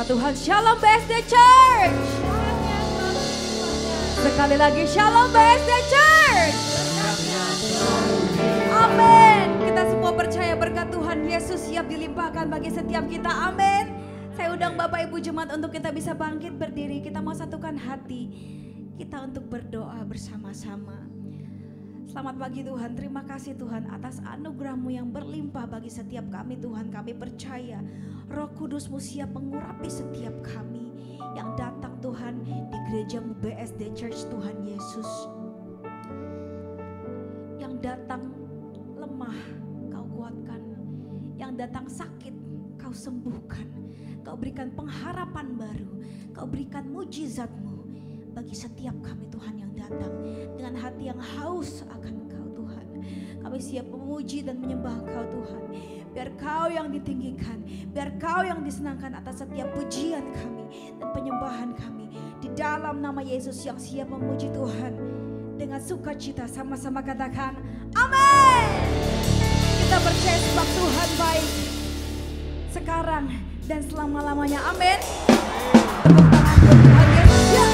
nama Tuhan. Shalom BSD Church. Sekali lagi Shalom BSD Church. Amin. Kita semua percaya berkat Tuhan Yesus siap dilimpahkan bagi setiap kita. Amin. Saya undang Bapak Ibu Jemaat untuk kita bisa bangkit berdiri. Kita mau satukan hati kita untuk berdoa bersama-sama. Selamat pagi Tuhan, terima kasih Tuhan atas anugerah-Mu yang berlimpah bagi setiap kami Tuhan. Kami percaya Roh Kudus-Mu siap mengurapi setiap kami yang datang Tuhan di gereja-Mu BSD Church Tuhan Yesus. Yang datang lemah Kau kuatkan, yang datang sakit Kau sembuhkan, Kau berikan pengharapan baru, Kau berikan mujizat-Mu bagi setiap kami Tuhan yang datang dengan hati yang haus akan Kau Tuhan. Kami siap memuji dan menyembah Kau Tuhan. Biar Kau yang ditinggikan, biar Kau yang disenangkan atas setiap pujian kami dan penyembahan kami. Di dalam nama Yesus yang siap memuji Tuhan dengan sukacita, sama-sama katakan amin. Kita percaya sebab Tuhan baik sekarang dan selama-lamanya. Amin. Tepuk tangan untuk Tuhan Yesus. Ya.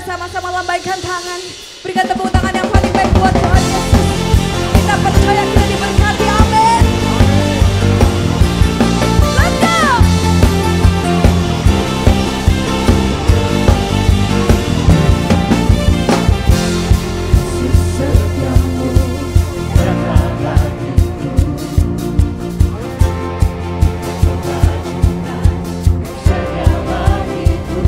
sama-sama lambaikan tangan. Berikan tepuk tangan yang paling baik buat Tuhan Yesus. Kita percaya kita diberkati, amin. Let's go. Sesetiamu dalam hatiku, saya bagiku.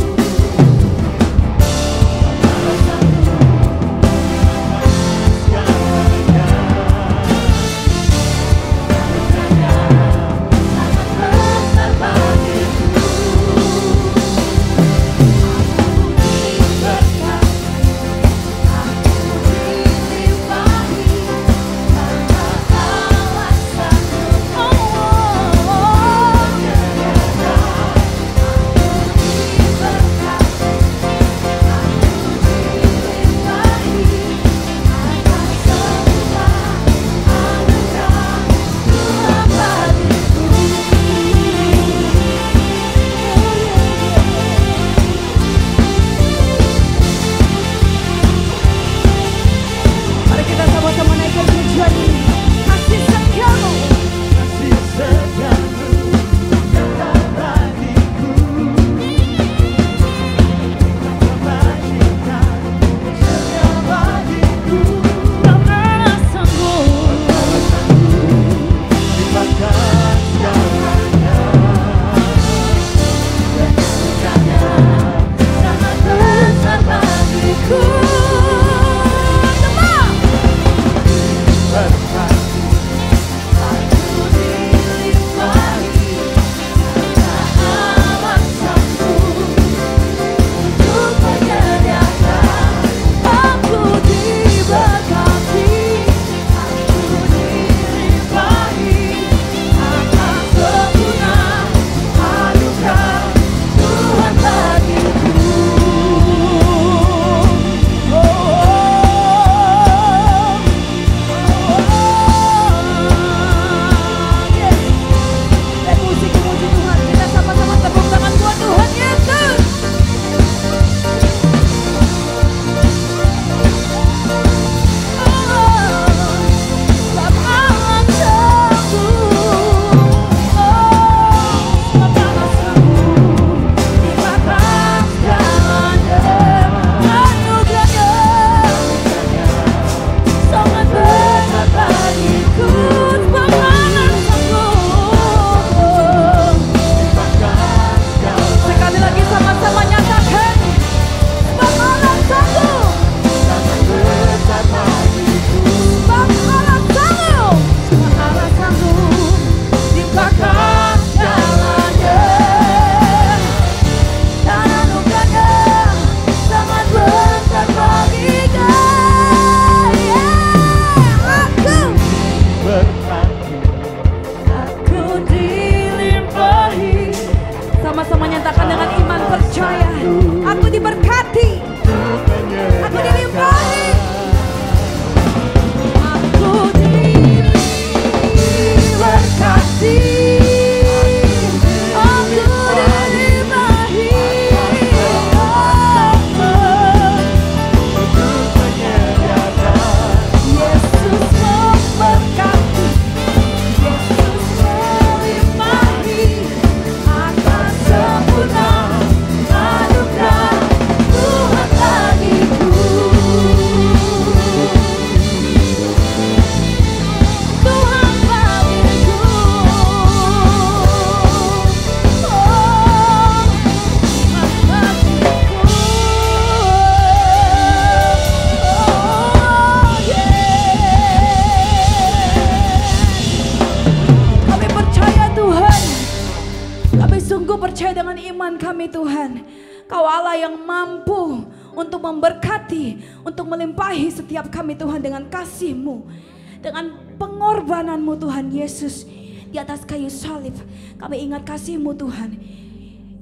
Tuhan, Kau Allah yang mampu untuk memberkati, untuk melimpahi setiap kami Tuhan dengan kasih-Mu, dengan pengorbanan-Mu Tuhan Yesus di atas kayu salib. Kami ingat kasih-Mu Tuhan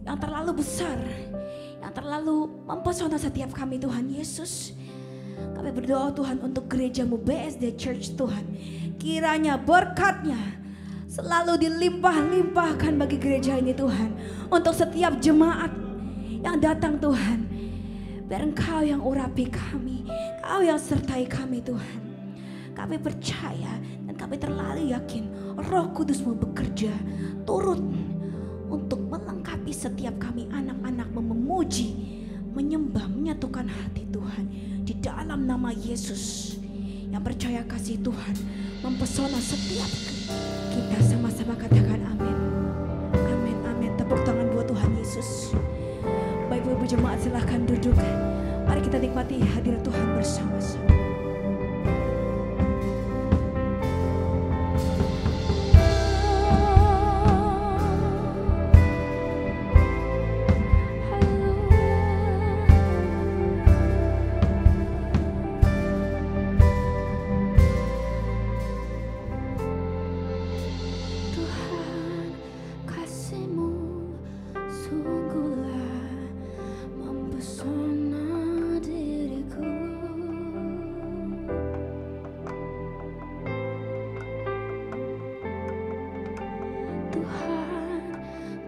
yang terlalu besar, yang terlalu mempesona setiap kami Tuhan Yesus. Kami berdoa Tuhan untuk gereja-Mu BSD Church Tuhan, kiranya berkat-Nya selalu dilimpah-limpahkan bagi gereja ini Tuhan. Untuk setiap jemaat yang datang Tuhan, biar Engkau yang urapi kami, Kau yang sertai kami Tuhan. Kami percaya dan kami terlalu yakin Roh Kudus-Mu bekerja turut untuk melengkapi setiap kami anak-anak-Mu, memuji, menyembah, menyatukan hati Tuhan di dalam nama Yesus. Yang percaya kasih Tuhan mempesona setiap kita, sama-sama katakan amin. Amin, amin. Tepuk tangan buat Tuhan Yesus. Baik Ibu jemaat, silahkan duduk. Mari kita nikmati hadirat Tuhan bersama-sama.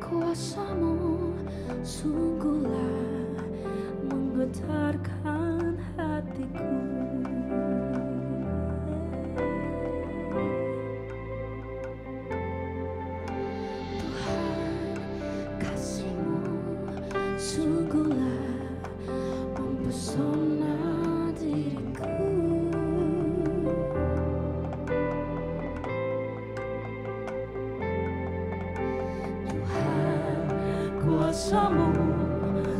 Kuasamu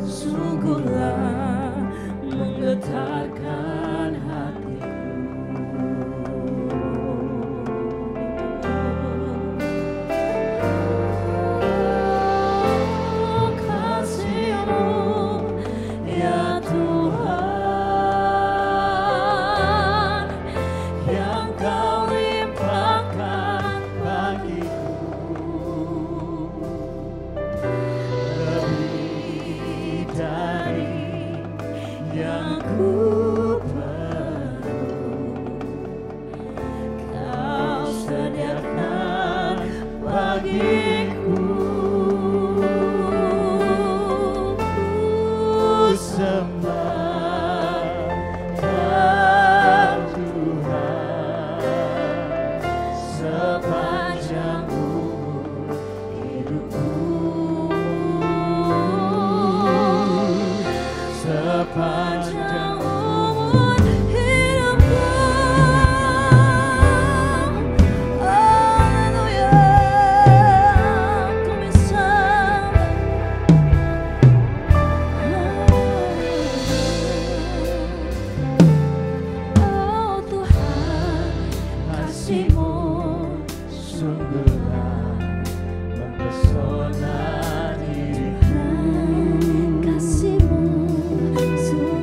sungguhlah menggetarkan hatiku. Kasih-Mu ya Tuhan yang Kau limpahkan bagiku. Yang ku perlu Kau sediakan bagiku. Ku sembah Kau Tuhan sepanjang umur hidupku. Sepanjang umur hidupku. Haleluya, kami sembah. Oh Tuhan, kasih-Mu sungguhlah mempesona diriku. Kasih-Mu sungguh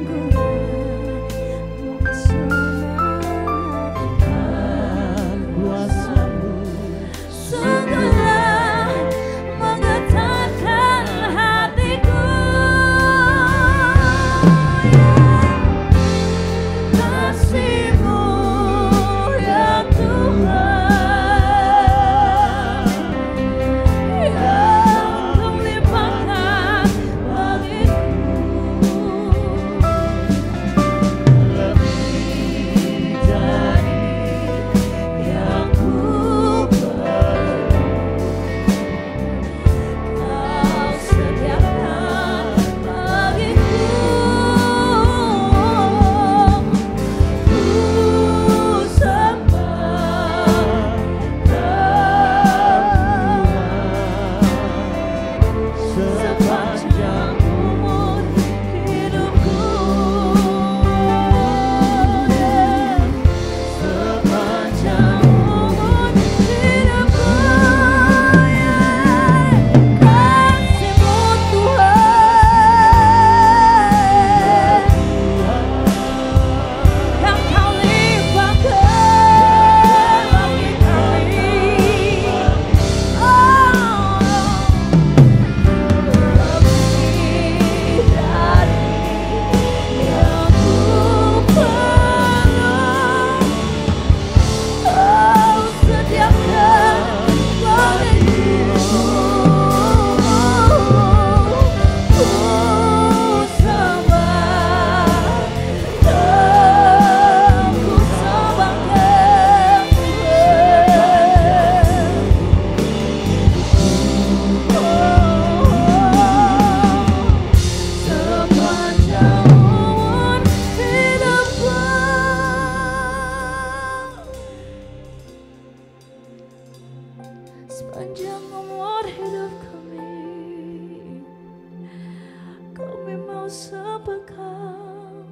Kami mau sembah Kau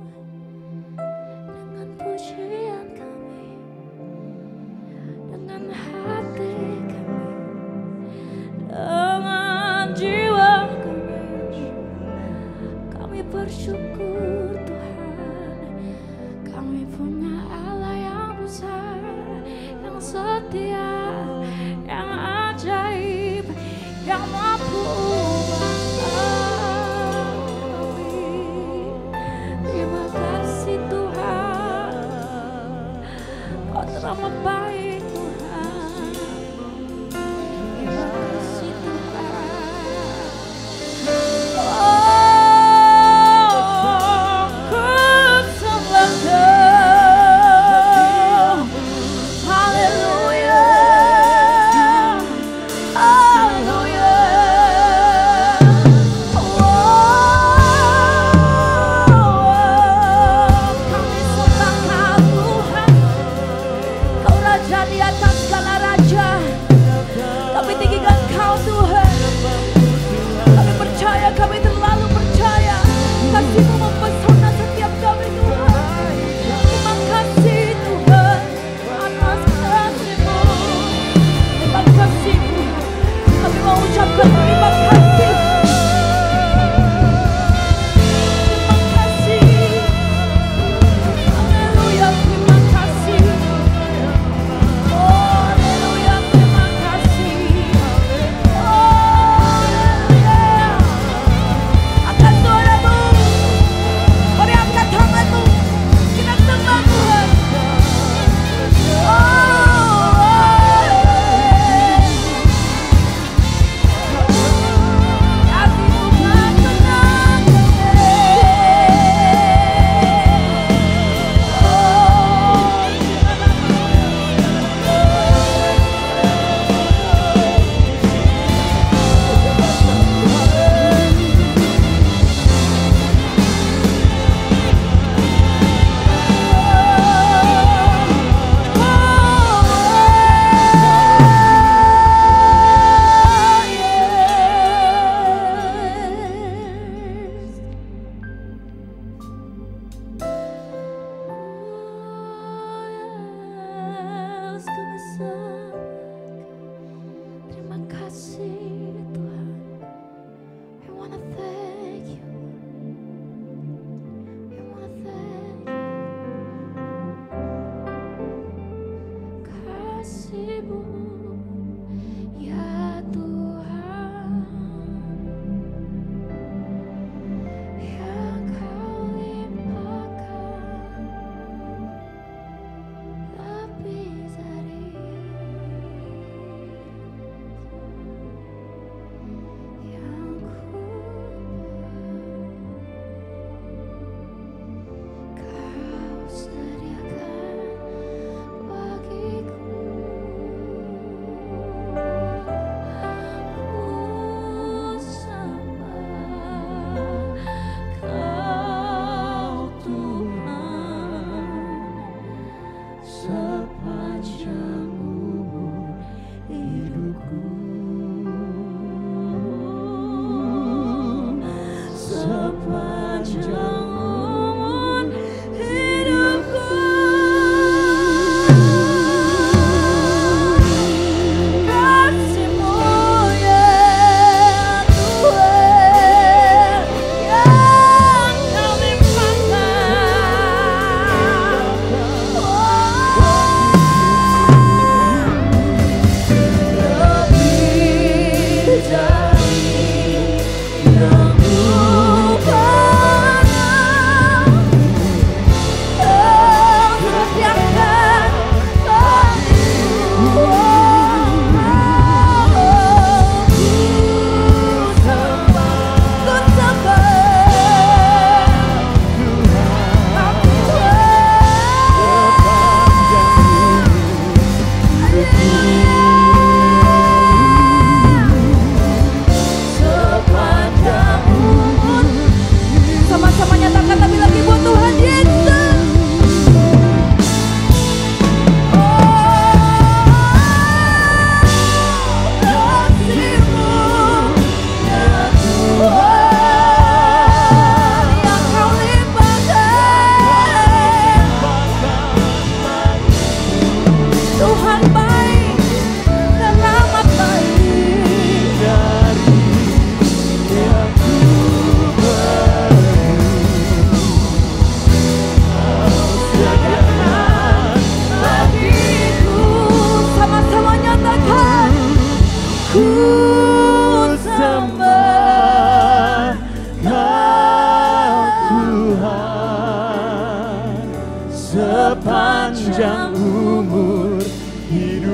dengan pujian kami, dengan hati kami, dengan jiwa kami. Kami bersyukur Tuhan, kami punya Allah yang besar, yang setia, yang ajaib, yang mampu mengasihi. Terima kasih Tuhan, Kau teramat baik Tuhan. Terima kasih Tuhan. Oh, ku sembah Kau. Haleluya.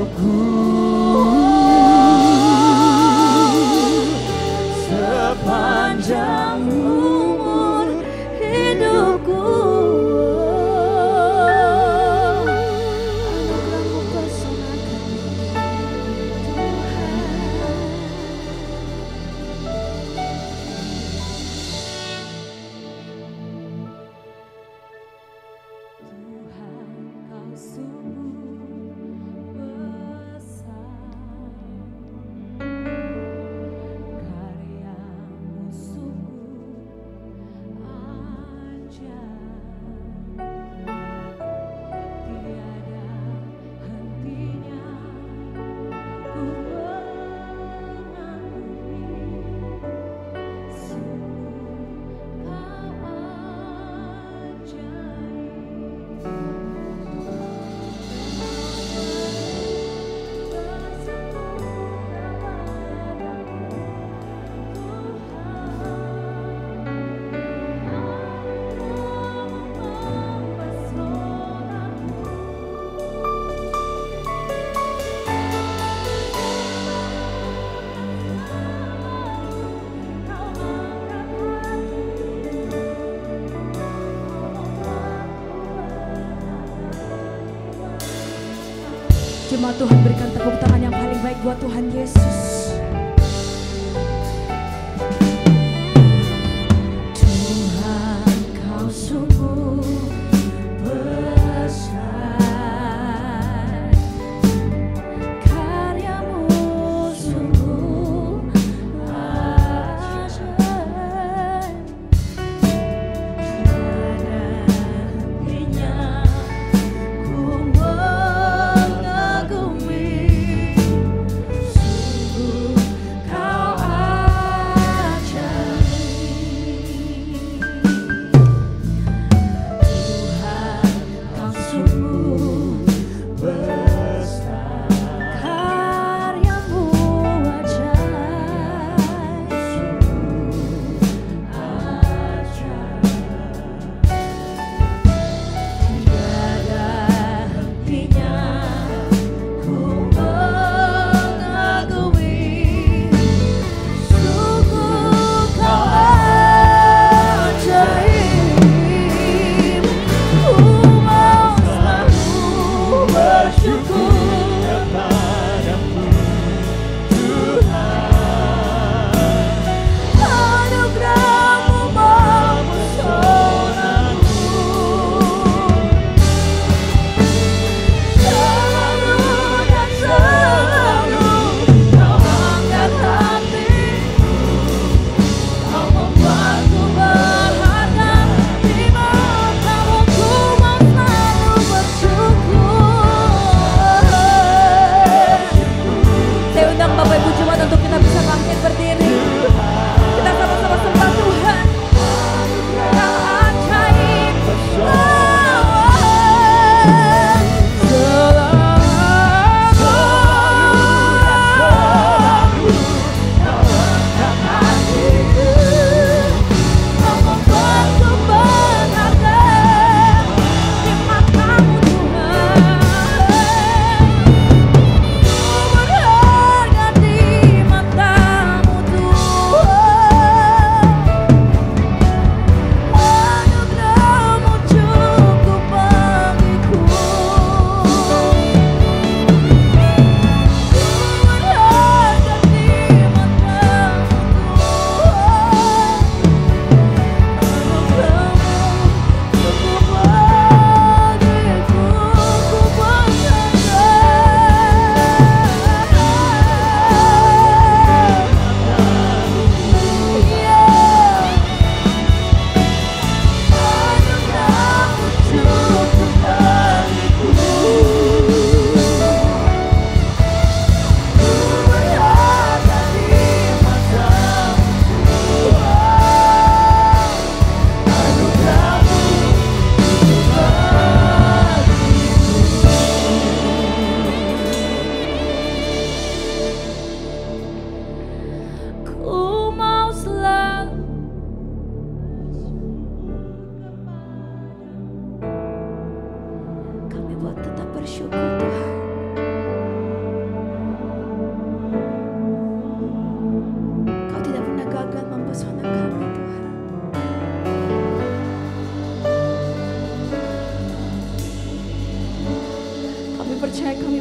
hidupku sepanjang umur hidupku. Anugerah-Mu pesona Tuhan, Kau sungguh besar, karya-Mu sungguh ajaib, tiada hentinya ku mengagumi, sungguh Kau Jemaat Tuhan, berikan tepuk tangan yang paling baik buat Tuhan Yesus. Tuhan, Kau sungguh besar, karya-Mu sungguh ajaib, tiada hentinya ku mengagumi, sungguh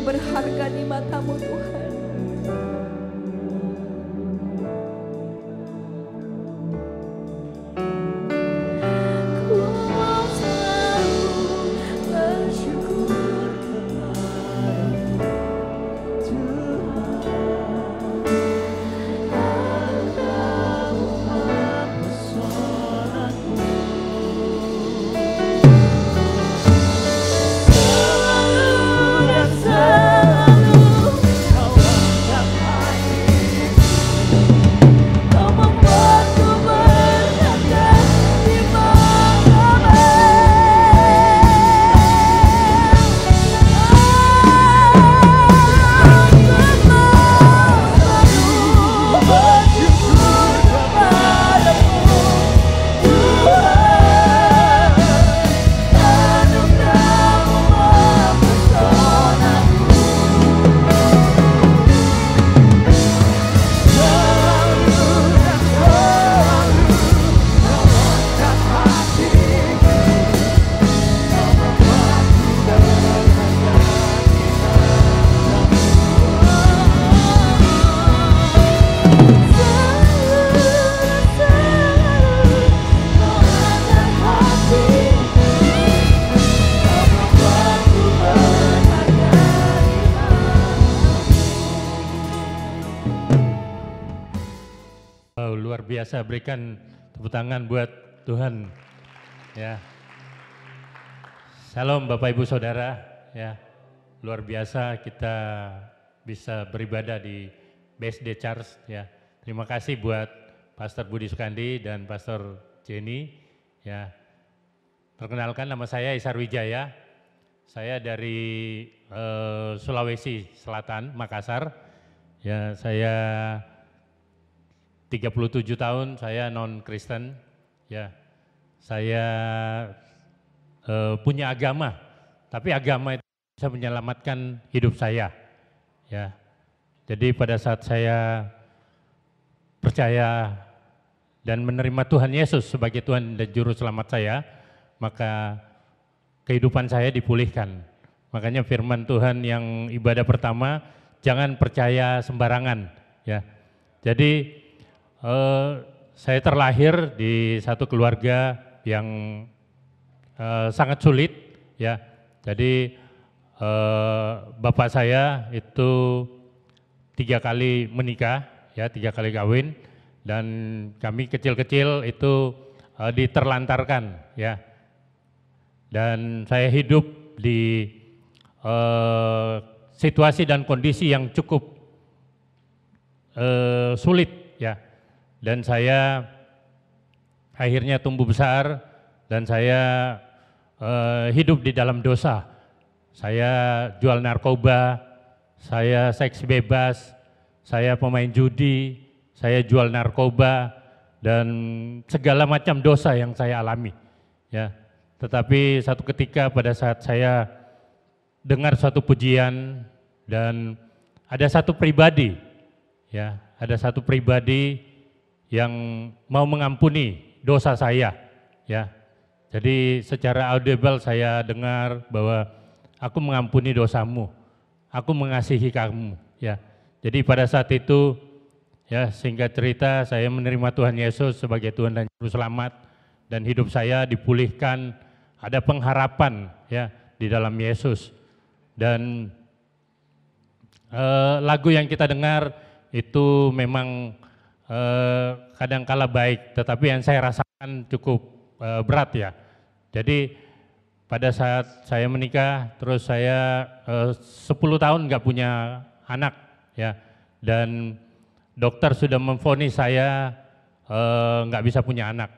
berharga di mata-Mu Tuhan. Ku mau selalu bersyukur kepada-Mu Tuhan. Engkau mempesonaku. Selalu dan selalu Kau angkat hatiku. Kau membuatku berharga di mata-Mu. Luar biasa, berikan tepuk tangan buat Tuhan. Ya. Salam Bapak Ibu Saudara, ya. Luar biasa kita bisa beribadah di BSD Charles, ya. Terima kasih buat Pastor Budi Sukandi dan Pastor Jenny, ya. Perkenalkan, nama saya Isar Wijaya. Saya dari Sulawesi Selatan, Makassar. Ya, saya 37 tahun, saya non-Kristen, ya. Saya punya agama, tapi agama itu bisa menyelamatkan hidup saya, ya. Jadi pada saat saya percaya dan menerima Tuhan Yesus sebagai Tuhan dan Juru Selamat saya, maka kehidupan saya dipulihkan. Makanya firman Tuhan yang ibadah pertama, jangan percaya sembarangan, ya. Jadi saya terlahir di satu keluarga yang sangat sulit, ya. Jadi bapak saya itu 3 kali menikah, ya, 3 kali kawin, dan kami kecil-kecil itu diterlantarkan, ya. Dan saya hidup di situasi dan kondisi yang cukup sulit, ya. Dan saya akhirnya tumbuh besar dan saya hidup di dalam dosa. Saya jual narkoba, saya seks bebas, saya pemain judi, saya jual narkoba dan segala macam dosa yang saya alami, ya. Tetapi satu ketika pada saat saya dengar suatu pujian dan ada satu pribadi, ya, ada satu pribadi yang mau mengampuni dosa saya, ya. Jadi secara audible saya dengar bahwa aku mengampuni dosamu, aku mengasihi kamu, ya. Jadi pada saat itu, ya, singkat cerita, saya menerima Tuhan Yesus sebagai Tuhan dan Juru Selamat, dan hidup saya dipulihkan, ada pengharapan, ya, di dalam Yesus. Dan lagu yang kita dengar itu memang kadang kala baik, tetapi yang saya rasakan cukup berat, ya. Jadi pada saat saya menikah, terus saya 10 tahun nggak punya anak, ya, dan dokter sudah memvonis saya nggak bisa punya anak.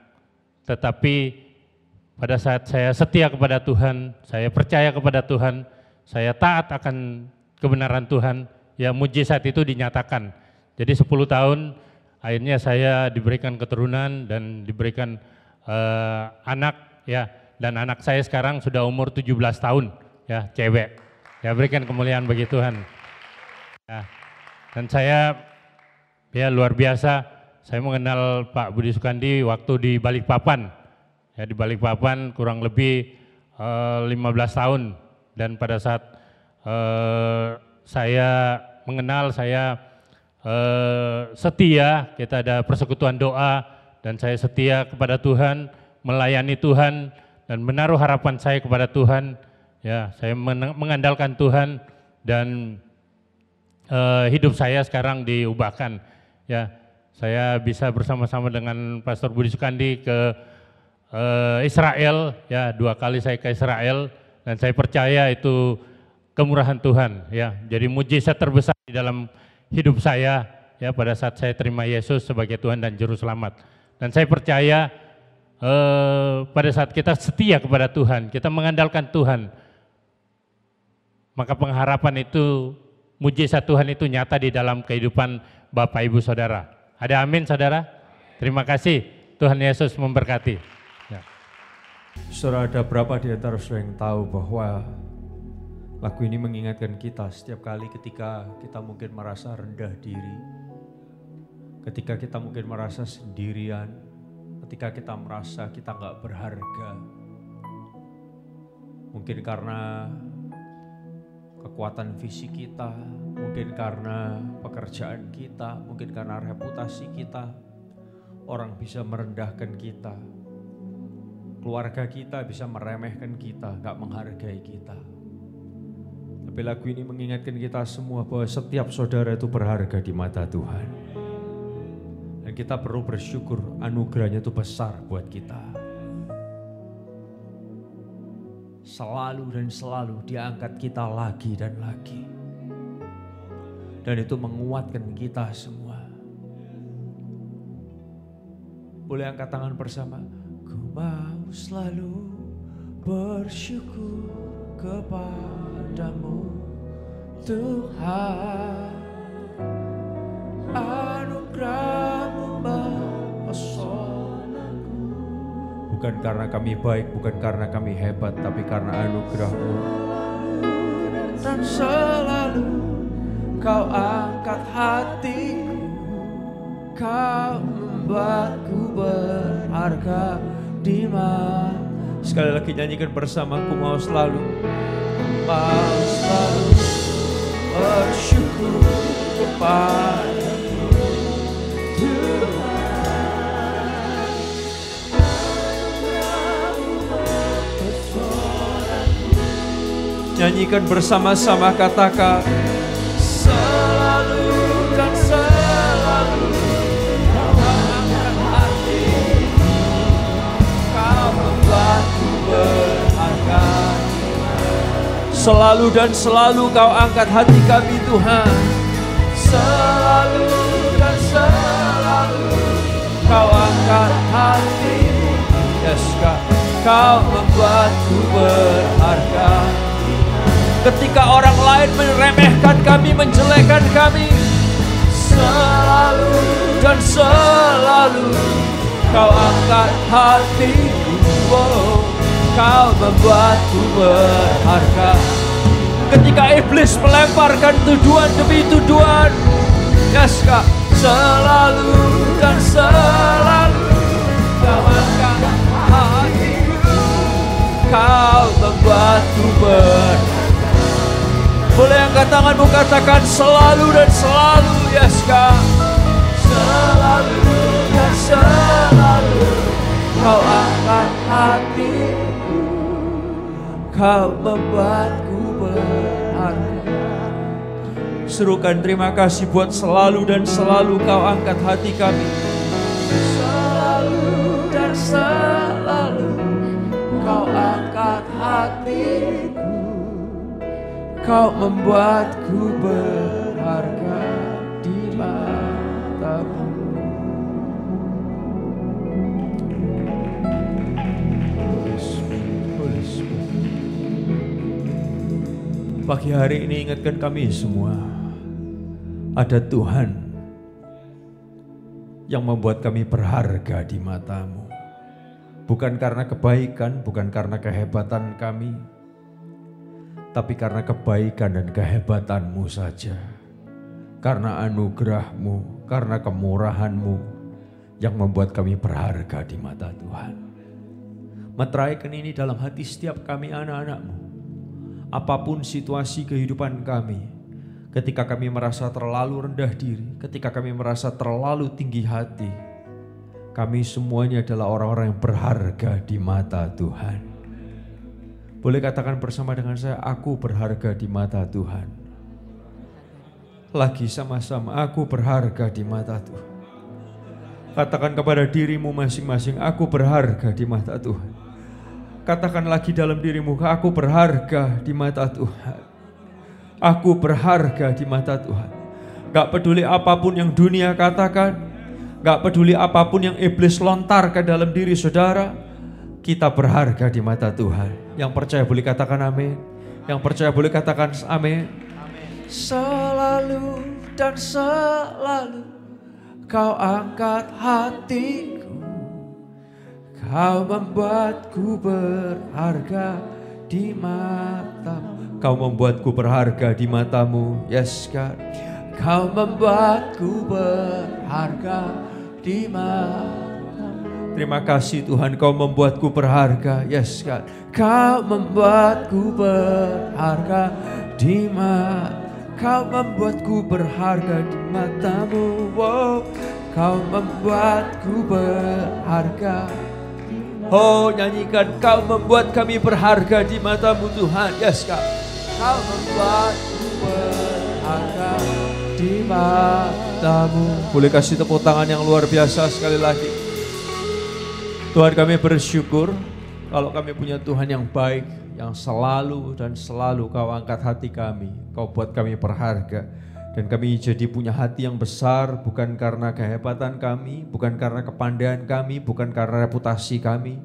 Tetapi pada saat saya setia kepada Tuhan, saya percaya kepada Tuhan, saya taat akan kebenaran Tuhan, ya, mujizat itu dinyatakan. Jadi 10 tahun akhirnya saya diberikan keturunan dan diberikan anak, ya, dan anak saya sekarang sudah umur 17 tahun, ya, cewek. Ya, berikan kemuliaan bagi Tuhan. Ya. Dan saya, ya, luar biasa, saya mengenal Pak Budi Sukandi waktu di Balikpapan. Ya, di Balikpapan kurang lebih 15 tahun, dan pada saat saya mengenal, saya setia, kita ada persekutuan doa, dan saya setia kepada Tuhan, melayani Tuhan, dan menaruh harapan saya kepada Tuhan. Ya, saya mengandalkan Tuhan, dan hidup saya sekarang diubahkan. Ya, saya bisa bersama-sama dengan Pastor Budi Sukandi ke Israel. Ya, 2 kali saya ke Israel, dan saya percaya itu kemurahan Tuhan. Ya, jadi mujizat terbesar di dalam hidup saya. Ya, pada saat saya terima Yesus sebagai Tuhan dan Juru Selamat. Dan saya percaya pada saat kita setia kepada Tuhan, kita mengandalkan Tuhan, maka pengharapan itu, mujizat Tuhan itu nyata di dalam kehidupan Bapak Ibu Saudara. Ada amin saudara? Terima kasih, Tuhan Yesus memberkati. Ya. Saudara, ada berapa di antara saudara yang tahu bahwa lagu ini mengingatkan kita setiap kali ketika kita mungkin merasa rendah diri, ketika kita mungkin merasa sendirian, ketika kita merasa kita nggak berharga, mungkin karena kekuatan fisik kita, mungkin karena pekerjaan kita, mungkin karena reputasi kita, orang bisa merendahkan kita, keluarga kita bisa meremehkan kita, gak menghargai kita. Tapi lagu ini mengingatkan kita semua bahwa setiap saudara itu berharga di mata Tuhan. Dan kita perlu bersyukur anugerahnya itu besar buat kita. Selalu dan selalu diangkat kita lagi dan lagi. Dan itu menguatkan kita semua. Boleh angkat tangan bersama. Ku mau selalu bersyukur kepadamu Tuhan. Anugerah-Mu mempesonaku. Bukan karena kami baik, bukan karena kami hebat, tapi karena anugerah-Mu. Dan selalu Kau angkat hatiku, Kau membuatku berharga di mata. Sekali lagi nyanyikan bersama. Ku mau selalu bersyukur kepadamu Tuhan. Nyanyikan bersama-sama, katakan selalu dan selalu Kau angkat hatiku, Kau membuatku berharga. Selalu dan selalu Kau angkat hati kami Tuhan. Selalu dan selalu Kau angkat hatiku, yes God. Kau membuatku berharga. Ketika orang lain meremehkan kami, menjelekkan kami, selalu dan selalu Kau angkat hatiku, oh, Kau membuatku berharga. Ketika iblis melemparkan tuduhan demi tuduhan, yes Kak, selalu dan selalu Kau angkat hatiku, Kau membuatku berharga. Boleh angkat tanganmu, katakan selalu dan selalu, yes God. Selalu dan selalu Kau angkat hatiku, Kau membuatku berharga. Serukan terima kasih buat selalu dan selalu Kau angkat hati kami. Selalu dan selalu Kau angkat hatiku, Kau membuatku berharga di mata-Mu. Pagi hari ini ingatkan kami semua, ada Tuhan yang membuat kami berharga di mata-Mu. Bukan karena kebaikan, bukan karena kehebatan kami, tapi karena kebaikan dan kehebatan-Mu saja. Karena anugerah-Mu, karena kemurahan-Mu yang membuat kami berharga di mata Tuhan. Meteraikan ini dalam hati setiap kami anak-anak-Mu. apapun situasi kehidupan kami, ketika kami merasa terlalu rendah diri, ketika kami merasa terlalu tinggi hati, kami semuanya adalah orang-orang yang berharga di mata Tuhan. Boleh katakan bersama dengan saya, aku berharga di mata Tuhan. Lagi sama-sama, aku berharga di mata Tuhan. Katakan kepada dirimu masing-masing, aku berharga di mata Tuhan. Katakan lagi dalam dirimu, aku berharga di mata Tuhan. Aku berharga di mata Tuhan. Gak peduli apapun yang dunia katakan, gak peduli apapun yang iblis lontarkan dalam diri saudara, kita berharga di mata Tuhan. Yang percaya boleh katakan amin. Yang percaya boleh katakan amin. Selalu dan selalu Kau angkat hatiku, Kau membuatku berharga di matamu. Kau membuatku berharga di matamu, yes God. Kau membuatku berharga di matamu. Terima kasih Tuhan, Kau membuatku berharga, yes God. Kau membuatku berharga di matamu. Kau membuatku berharga di matamu, wow. Kau membuatku berharga. Oh, nyanyikan, Kau membuat kami berharga di matamu Tuhan, yes God. Kau membuatku berharga di matamu. Boleh kasih tepuk tangan yang luar biasa sekali lagi. Tuhan, kami bersyukur kalau kami punya Tuhan yang baik, yang selalu dan selalu Kau angkat hati kami, Kau buat kami berharga. Dan kami jadi punya hati yang besar, bukan karena kehebatan kami, bukan karena kepandaian kami, bukan karena reputasi kami,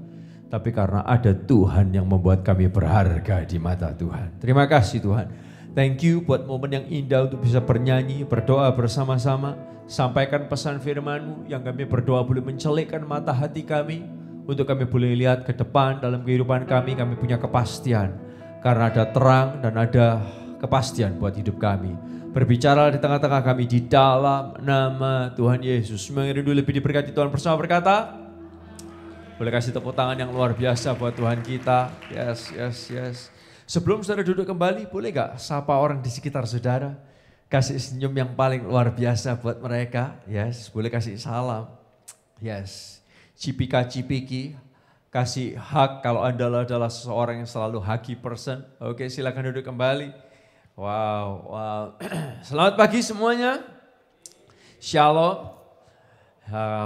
tapi karena ada Tuhan yang membuat kami berharga di mata Tuhan. Terima kasih Tuhan. Thank you buat momen yang indah untuk bisa bernyanyi, berdoa bersama-sama, sampaikan pesan firman-Mu yang kami berdoa boleh mencelikkan mata hati kami, untuk kami boleh lihat ke depan dalam kehidupan kami punya kepastian. Karena ada terang dan ada kepastian buat hidup kami. Berbicara di tengah-tengah kami di dalam nama Tuhan Yesus. Semua yang rindu lebih diberkati Tuhan bersama berkata, boleh kasih tepuk tangan yang luar biasa buat Tuhan kita. Yes, yes, yes. Sebelum saudara duduk kembali, boleh gak sapa orang di sekitar saudara? Kasih senyum yang paling luar biasa buat mereka. Yes, boleh kasih salam. Yes. Cipika-cipiki, kasih hak kalau Anda adalah seseorang yang selalu huggy person. Oke, silakan duduk kembali. Wow, wow. Selamat pagi semuanya. Shalom.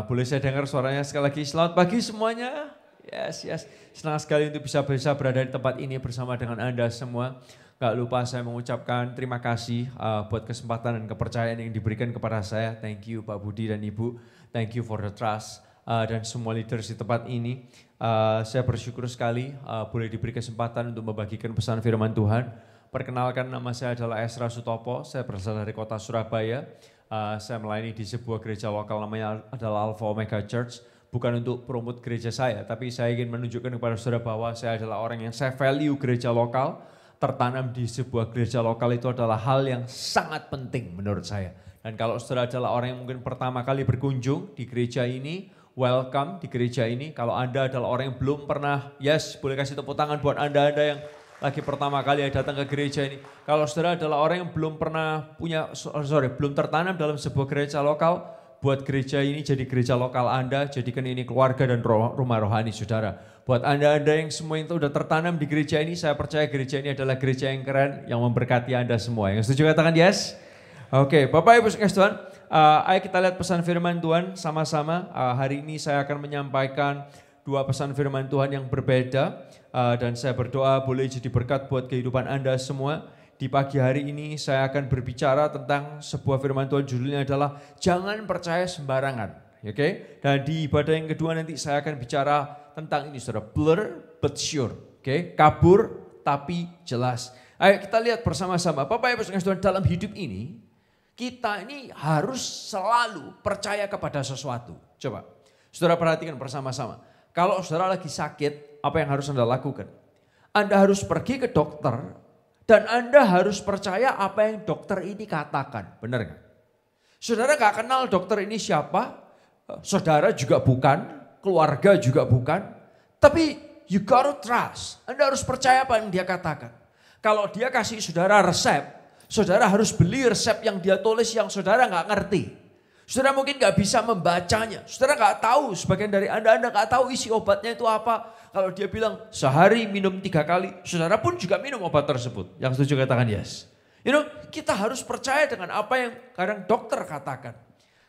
Boleh saya dengar suaranya sekali lagi. Selamat pagi semuanya. Yes, yes. Senang sekali untuk bisa berada di tempat ini bersama dengan Anda semua. Gak lupa saya mengucapkan terima kasih buat kesempatan dan kepercayaan yang diberikan kepada saya. Thank you Pak Budi dan Ibu. Thank you for the trust. Dan semua leaders di tempat ini. Saya bersyukur sekali boleh diberi kesempatan untuk membagikan pesan firman Tuhan. Perkenalkan, nama saya adalah Esra Sutopo, saya berasal dari kota Surabaya. Saya melayani di sebuah gereja lokal namanya adalah Alpha Omega Church. Bukan untuk promote gereja saya, tapi saya ingin menunjukkan kepada saudara bahwa saya adalah orang yang saya value gereja lokal. Tertanam di sebuah gereja lokal itu adalah hal yang sangat penting menurut saya. Dan kalau saudara adalah orang yang mungkin pertama kali berkunjung di gereja ini, welcome di gereja ini. Kalau Anda adalah orang yang belum pernah, yes, boleh kasih tepuk tangan buat Anda yang lagi pertama kali datang ke gereja ini. Kalau saudara adalah orang yang belum pernah belum tertanam dalam sebuah gereja lokal, buat gereja ini jadi gereja lokal Anda, jadikan ini keluarga dan rumah rohani saudara. Buat Anda yang semua yang sudah tertanam di gereja ini, saya percaya gereja ini adalah gereja yang keren, yang memberkati Anda semua. Yang setuju katakan yes? Oke, Bapak Ibu sekalian Tuhan. Ayo kita lihat pesan firman Tuhan sama-sama. Hari ini saya akan menyampaikan dua pesan firman Tuhan yang berbeda. Dan saya berdoa boleh jadi berkat buat kehidupan Anda semua. Di pagi hari ini saya akan berbicara tentang sebuah firman Tuhan, judulnya adalah Jangan Percaya Sembarangan. Oke? Dan di ibadah yang kedua nanti saya akan bicara tentang ini, saudara, blur but sure. Oke? Kabur tapi jelas. Ayo kita lihat bersama-sama. Bapak Ibu sekalian Tuhan, dalam hidup ini kita ini harus selalu percaya kepada sesuatu. Coba, saudara perhatikan bersama-sama. Kalau saudara lagi sakit, apa yang harus Anda lakukan? Anda harus pergi ke dokter dan Anda harus percaya apa yang dokter ini katakan. Benar nggak? Saudara gak kenal dokter ini siapa, saudara juga bukan, keluarga juga bukan. Tapi you gotta trust, Anda harus percaya apa yang dia katakan. Kalau dia kasih saudara resep, saudara harus beli resep yang dia tulis yang saudara nggak ngerti. Saudara mungkin nggak bisa membacanya. Saudara nggak tahu, sebagian dari Anda nggak tahu isi obatnya itu apa. Kalau dia bilang sehari minum 3 kali, saudara pun juga minum obat tersebut. Yang setuju katakan yes. Kita harus percaya dengan apa yang kadang dokter katakan.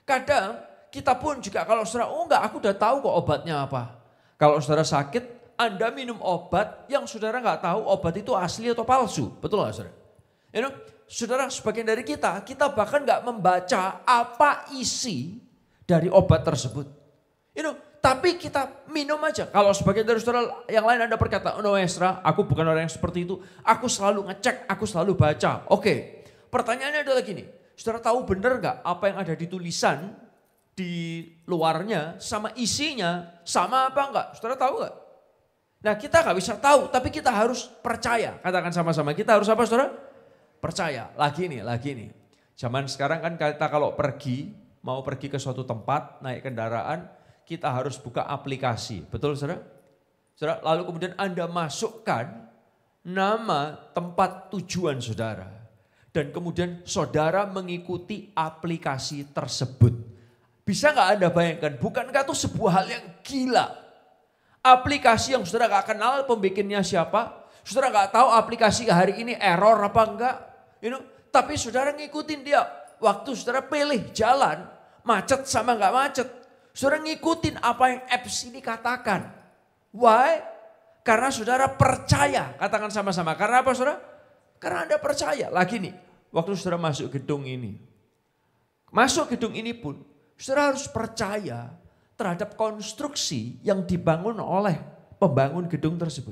Kadang kita pun juga kalau saudara, aku udah tahu kok obatnya apa. Kalau saudara sakit, Anda minum obat yang saudara nggak tahu obat itu asli atau palsu. Betul nggak saudara? Saudara, sebagian dari kita bahkan nggak membaca apa isi dari obat tersebut. Tapi kita minum aja. Kalau sebagian dari saudara yang lain Anda berkata, no Esra, aku bukan orang yang seperti itu. Aku selalu ngecek, aku selalu baca. Oke, pertanyaannya adalah gini. Saudara tahu benar nggak apa yang ada di tulisan di luarnya sama isinya sama apa enggak? Saudara tahu nggak? Nah kita nggak bisa tahu, tapi kita harus percaya. Katakan sama-sama, kita harus apa saudara? Percaya. Lagi nih. Zaman sekarang kan kita kalau mau pergi ke suatu tempat, naik kendaraan, kita harus buka aplikasi. Betul saudara? Saudara, lalu kemudian Anda masukkan nama tempat tujuan saudara. Dan kemudian saudara mengikuti aplikasi tersebut. Bisa nggak Anda bayangkan, bukankah itu sebuah hal yang gila? Aplikasi yang saudara nggak kenal pembikinnya siapa, saudara nggak tahu aplikasi hari ini error apa enggak, tapi saudara ngikutin dia. Waktu saudara pilih jalan, macet sama nggak macet, saudara ngikutin apa yang apps ini katakan. Why? Karena saudara percaya, katakan sama-sama. Karena apa saudara? Karena Anda percaya. Lagi nih, waktu saudara masuk gedung ini pun, saudara harus percaya terhadap konstruksi yang dibangun oleh pembangun gedung tersebut.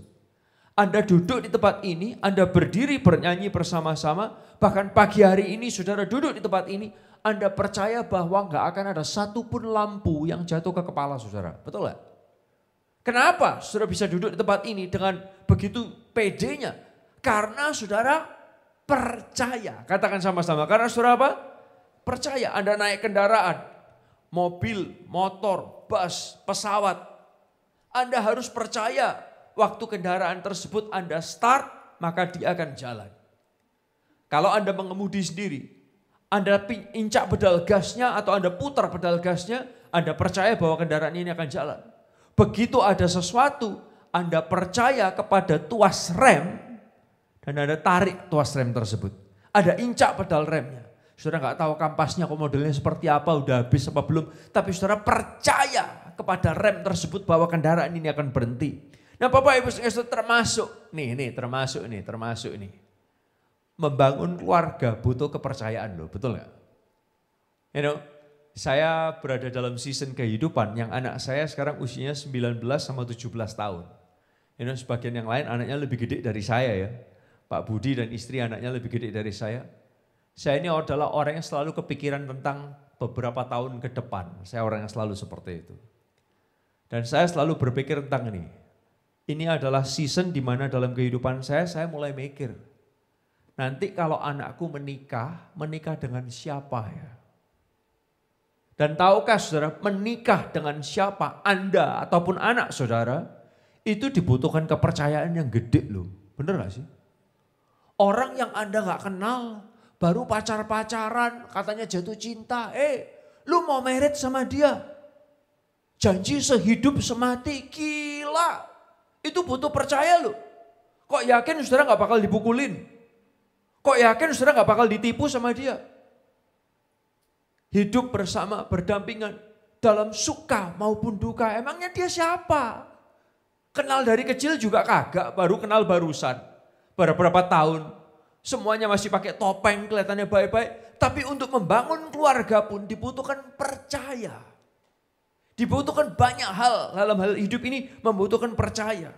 Anda duduk di tempat ini, Anda berdiri bernyanyi bersama-sama, bahkan pagi hari ini saudara duduk di tempat ini, Anda percaya bahwa nggak akan ada satupun lampu yang jatuh ke kepala saudara. Betul nggak? Kenapa saudara bisa duduk di tempat ini dengan begitu pedenya? Karena saudara percaya. Katakan sama-sama, karena saudara apa? Percaya. Anda naik kendaraan, mobil, motor, bus, pesawat. Anda harus percaya waktu kendaraan tersebut Anda start, maka dia akan jalan. Kalau Anda mengemudi sendiri, Anda incak pedal gasnya atau Anda putar pedal gasnya, Anda percaya bahwa kendaraan ini akan jalan. Begitu ada sesuatu, Anda percaya kepada tuas rem dan Anda tarik tuas rem tersebut. Ada incak pedal remnya. Saudara nggak tahu kampasnya kok modelnya seperti apa, udah habis apa belum. Tapi saudara percaya kepada rem tersebut bahwa kendaraan ini akan berhenti. Nah Bapak Ibu saudara termasuk nih. Membangun keluarga butuh kepercayaan loh, betul nggak? Saya berada dalam season kehidupan yang anak saya sekarang usianya 19 sama 17 tahun. Sebagian yang lain anaknya lebih gede dari saya ya. Pak Budi dan istri anaknya lebih gede dari saya. Saya ini adalah orang yang selalu kepikiran tentang beberapa tahun ke depan. Saya orang yang selalu seperti itu. Dan saya selalu berpikir tentang ini. Ini adalah season di mana dalam kehidupan saya mulai mikir. Nanti kalau anakku menikah dengan siapa ya? Dan tahukah saudara, menikah dengan siapa Anda ataupun anak saudara, itu dibutuhkan kepercayaan yang gede loh. Bener gak sih? Orang yang Anda gak kenal, baru pacaran, katanya jatuh cinta. Lu mau married sama dia. Janji sehidup semati, gila. Itu butuh percaya loh. Kok yakin saudara gak bakal dipukulin? Kok yakin saudara gak bakal ditipu sama dia? Hidup bersama, berdampingan, dalam suka maupun duka. Emangnya dia siapa? Kenal dari kecil juga kagak, baru kenal barusan. Beberapa tahun, semuanya masih pakai topeng, kelihatannya baik-baik. Tapi untuk membangun keluarga pun dibutuhkan percaya. Dibutuhkan banyak hal dalam hal hidup ini membutuhkan percaya.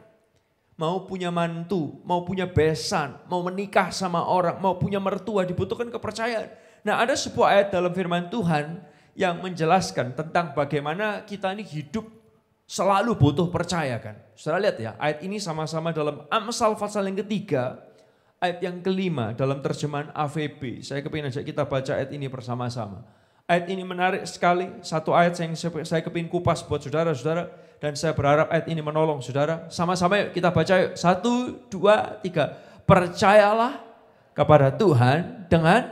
Mau punya mantu, mau punya besan, mau menikah sama orang, mau punya mertua, dibutuhkan kepercayaan. Nah ada sebuah ayat dalam firman Tuhan yang menjelaskan tentang bagaimana kita ini hidup selalu butuh percaya kan. Saudara lihat ya, ayat ini sama-sama dalam Amsal pasal yang ketiga, ayat yang kelima dalam terjemahan AVB. Saya kepingin ajak kita baca ayat ini bersama-sama. Ayat ini menarik sekali, satu ayat yang saya kepingin kupas buat saudara-saudara. Dan saya berharap ayat ini menolong saudara. Sama-sama yuk kita baca yuk, 1, 2, 3. Percayalah kepada Tuhan dengan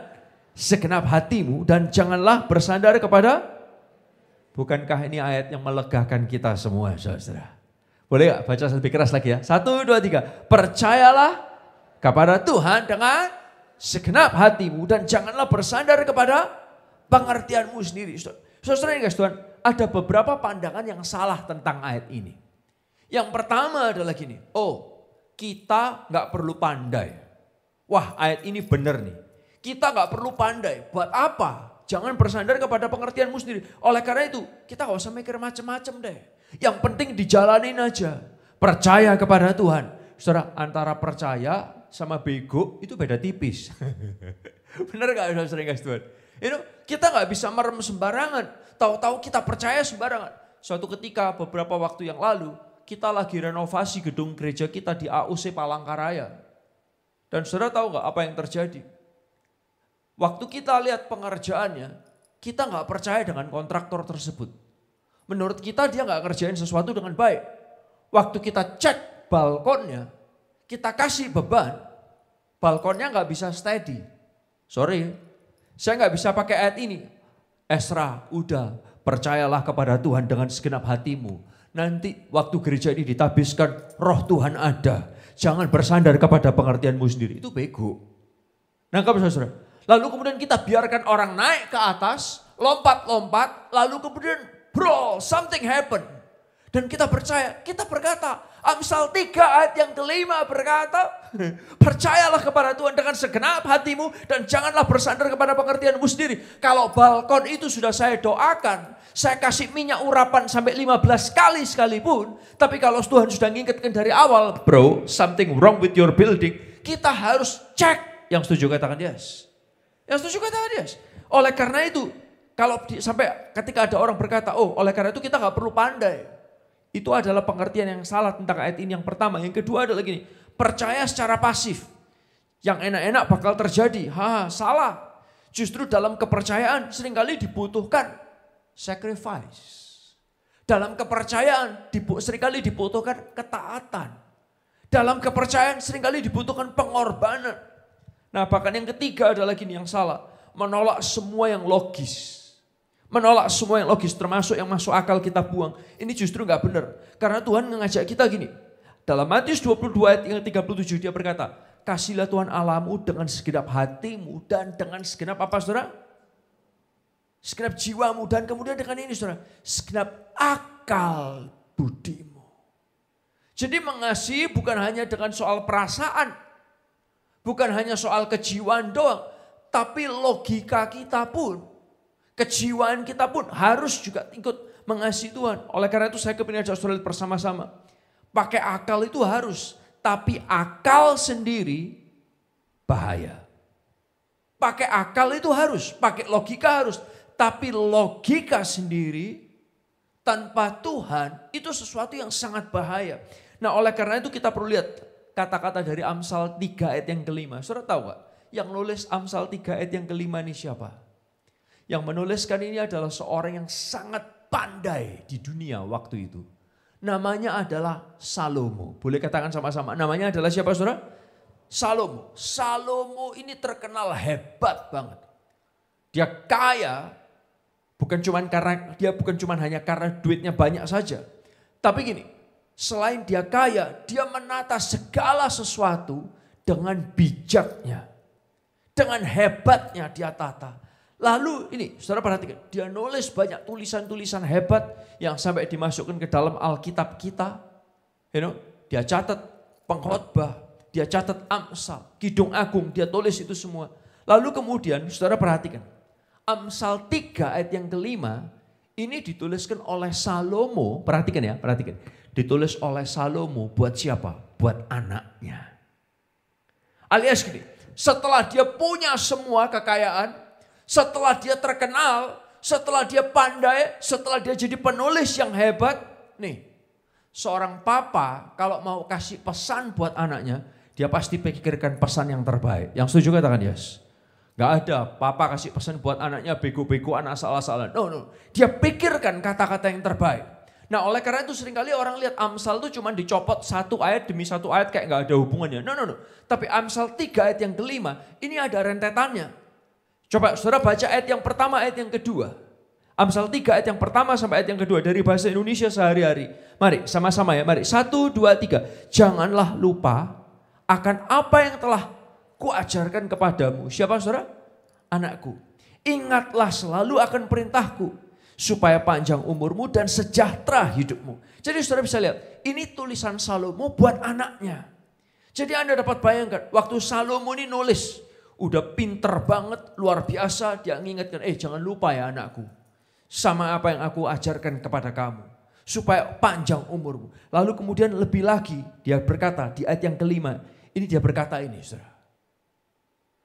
segenap hatimu dan janganlah bersandar kepada. Bukankah ini ayat yang melegakan kita semua, saudara? Boleh gak baca lebih keras lagi ya? 1, 2, 3. Percayalah kepada Tuhan dengan segenap hatimu dan janganlah bersandar kepada pengertianmu sendiri. Saudara yang kasih Tuhan, ada beberapa pandangan yang salah tentang ayat ini. Yang pertama adalah gini, kita gak perlu pandai. Wah, ayat ini benar nih. Kita gak perlu pandai. Buat apa? Jangan bersandar kepada pengertianmu sendiri. Oleh karena itu, kita gak usah mikir macam-macam deh. Yang penting dijalanin aja. Percaya kepada Tuhan. Saudara, antara percaya sama bego itu beda tipis. Benar gak saudara yang kasih Tuhan? Kita gak bisa merem sembarangan. Tahu-tahu kita percaya sembarangan. Suatu ketika beberapa waktu yang lalu, kita lagi renovasi gedung gereja kita di AUC Palangkaraya. Dan saudara tahu gak apa yang terjadi? Waktu kita lihat pengerjaannya, kita gak percaya dengan kontraktor tersebut. Menurut kita dia gak ngerjain sesuatu dengan baik. Waktu kita cek balkonnya, kita kasih beban, balkonnya gak bisa steady. Sorry, saya gak bisa pakai ayat ini. Esra, udah percayalah kepada Tuhan dengan segenap hatimu. Nanti waktu gereja ini ditabiskan, roh Tuhan ada. Jangan bersandar kepada pengertianmu sendiri. Itu bego. Nangkap saudara? Lalu kemudian kita biarkan orang naik ke atas, lompat-lompat, lalu kemudian bro, something happen. Dan kita percaya, kita berkata, Amsal 3 ayat yang kelima berkata, percayalah kepada Tuhan dengan segenap hatimu dan janganlah bersandar kepada pengertianmu sendiri. Kalau balkon itu sudah saya doakan, saya kasih minyak urapan sampai 15 kali sekalipun, tapi kalau Tuhan sudah ngingetkan dari awal, bro, something wrong with your building, kita harus cek. Yang setuju katakan yes. Yang setuju katakan yes. Oleh karena itu, kalau sampai ketika ada orang berkata, oleh karena itu kita gak perlu pandai. Itu adalah pengertian yang salah tentang ayat ini yang pertama. Yang kedua adalah gini, percaya secara pasif. Yang enak-enak bakal terjadi. Salah. Justru dalam kepercayaan seringkali dibutuhkan sacrifice. Dalam kepercayaan seringkali dibutuhkan ketaatan. Dalam kepercayaan seringkali dibutuhkan pengorbanan. Nah bahkan yang ketiga adalah gini yang salah. Menolak semua yang logis. Menolak semua yang logis termasuk yang masuk akal kita buang. Ini justru gak benar. Karena Tuhan mengajak kita gini. Dalam Matius 22 ayat yang 37 dia berkata. Kasihlah Tuhan Allahmu dengan segenap hatimu dan dengan segenap apa saudara? Segenap jiwamu dan kemudian dengan ini saudara. Segenap akal budimu. Jadi mengasihi bukan hanya dengan soal perasaan. Bukan hanya soal kejiwaan doang. Tapi logika kita pun. Kejiwaan kita pun harus juga ikut mengasihi Tuhan. Oleh karena itu saya kepingin ajak saudara bersama-sama. Pakai akal itu harus. Tapi akal sendiri bahaya. Pakai akal itu harus. Pakai logika harus. Tapi logika sendiri tanpa Tuhan itu sesuatu yang sangat bahaya. Nah oleh karena itu kita perlu lihat kata-kata dari Amsal 3 ayat yang kelima. Saudara tahu gak? Yang nulis Amsal 3 ayat yang kelima ini siapa? Yang menuliskan ini adalah seorang yang sangat pandai di dunia waktu itu. Namanya adalah Salomo. Boleh katakan sama-sama. Namanya adalah siapa saudara? Salomo. Salomo ini terkenal hebat banget. Dia kaya bukan cuma hanya karena duitnya banyak saja. Tapi gini, selain dia kaya, dia menata segala sesuatu dengan bijaknya. Dengan hebatnya dia tata. Lalu ini, saudara perhatikan, dia nulis banyak tulisan-tulisan hebat yang sampai dimasukkan ke dalam Alkitab kita. Dia catat pengkhotbah, dia catat Amsal, Kidung Agung, dia tulis itu semua. Lalu kemudian, saudara perhatikan, Amsal 3 ayat yang kelima, ini dituliskan oleh Salomo, perhatikan ya, perhatikan. Ditulis oleh Salomo buat siapa? Buat anaknya. Alias gini, setelah dia punya semua kekayaan, setelah dia terkenal, setelah dia pandai, setelah dia jadi penulis yang hebat. Nih, seorang papa kalau mau kasih pesan buat anaknya, dia pasti pikirkan pesan yang terbaik. Yang setuju katakan yes. Gak ada papa kasih pesan buat anaknya bego-bego anak salah-salah. No. Dia pikirkan kata-kata yang terbaik. Nah oleh karena itu seringkali orang lihat Amsal itu cuma dicopot satu ayat demi satu ayat kayak gak ada hubungannya. No. Tapi Amsal 3 ayat yang kelima ini ada rentetannya. Coba saudara baca ayat yang pertama, ayat yang kedua. Amsal 3 ayat yang pertama sampai ayat yang kedua dari bahasa Indonesia sehari-hari. Mari sama-sama ya, mari. 1, 2, 3. Janganlah lupa akan apa yang telah kuajarkan kepadamu. Siapa saudara? Anakku. Ingatlah selalu akan perintahku. Supaya panjang umurmu dan sejahtera hidupmu. Jadi saudara bisa lihat, ini tulisan Salomo buat anaknya. Jadi Anda dapat bayangkan, waktu Salomo ini nulis, udah pinter banget, luar biasa, dia mengingatkan, jangan lupa ya anakku. Sama apa yang aku ajarkan kepada kamu. Supaya panjang umurmu. Lalu kemudian lebih lagi, dia berkata di ayat yang kelima, ini dia berkata ini saudara.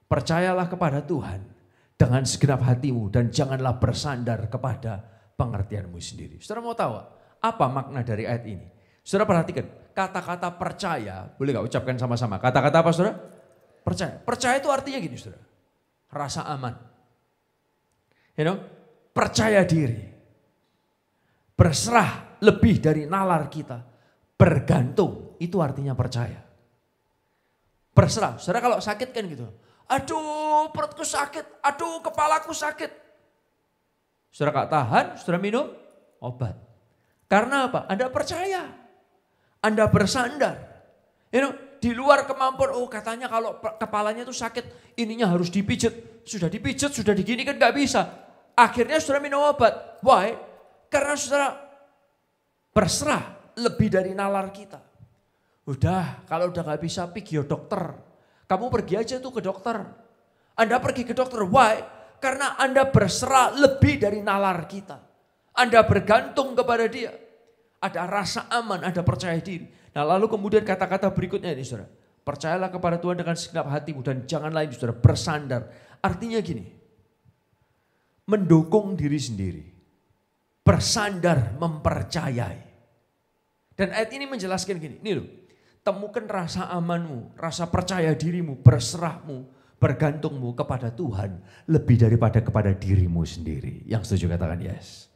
Percayalah kepada Tuhan dengan segenap hatimu dan janganlah bersandar kepada pengertianmu sendiri. Saudara mau tahu apa makna dari ayat ini? Saudara perhatikan, kata-kata percaya, boleh gak ucapkan sama-sama? Kata-kata apa saudara? Percaya. Percaya itu artinya gini saudara, rasa aman. Percaya diri. Berserah lebih dari nalar kita. Bergantung, itu artinya percaya. Berserah, saudara kalau sakit kan gitu. Aduh perutku sakit, aduh kepalaku sakit. Saudara gak tahan, saudara minum obat. Karena apa? Anda percaya. Anda bersandar. Di luar kemampuan, katanya kalau kepalanya itu sakit, ininya harus dipijet. Sudah dipijet, sudah digini kan gak bisa. Akhirnya saudara minum obat. Why? Karena saudara berserah lebih dari nalar kita. Udah, kalau udah gak bisa pergi ke dokter. Kamu pergi aja tuh ke dokter. Anda pergi ke dokter, why? Karena Anda berserah lebih dari nalar kita. Anda bergantung kepada dia. Ada rasa aman, ada percaya diri. Nah lalu kemudian kata-kata berikutnya ini saudara. Percayalah kepada Tuhan dengan segenap hatimu dan janganlah ini saudara bersandar. Artinya gini. Mendukung diri sendiri. Bersandar mempercayai. Dan ayat ini menjelaskan gini, ini loh. Temukan rasa amanmu, rasa percaya dirimu, berserahmu, bergantungmu kepada Tuhan. Lebih daripada kepada dirimu sendiri. Yang setuju katakan yes.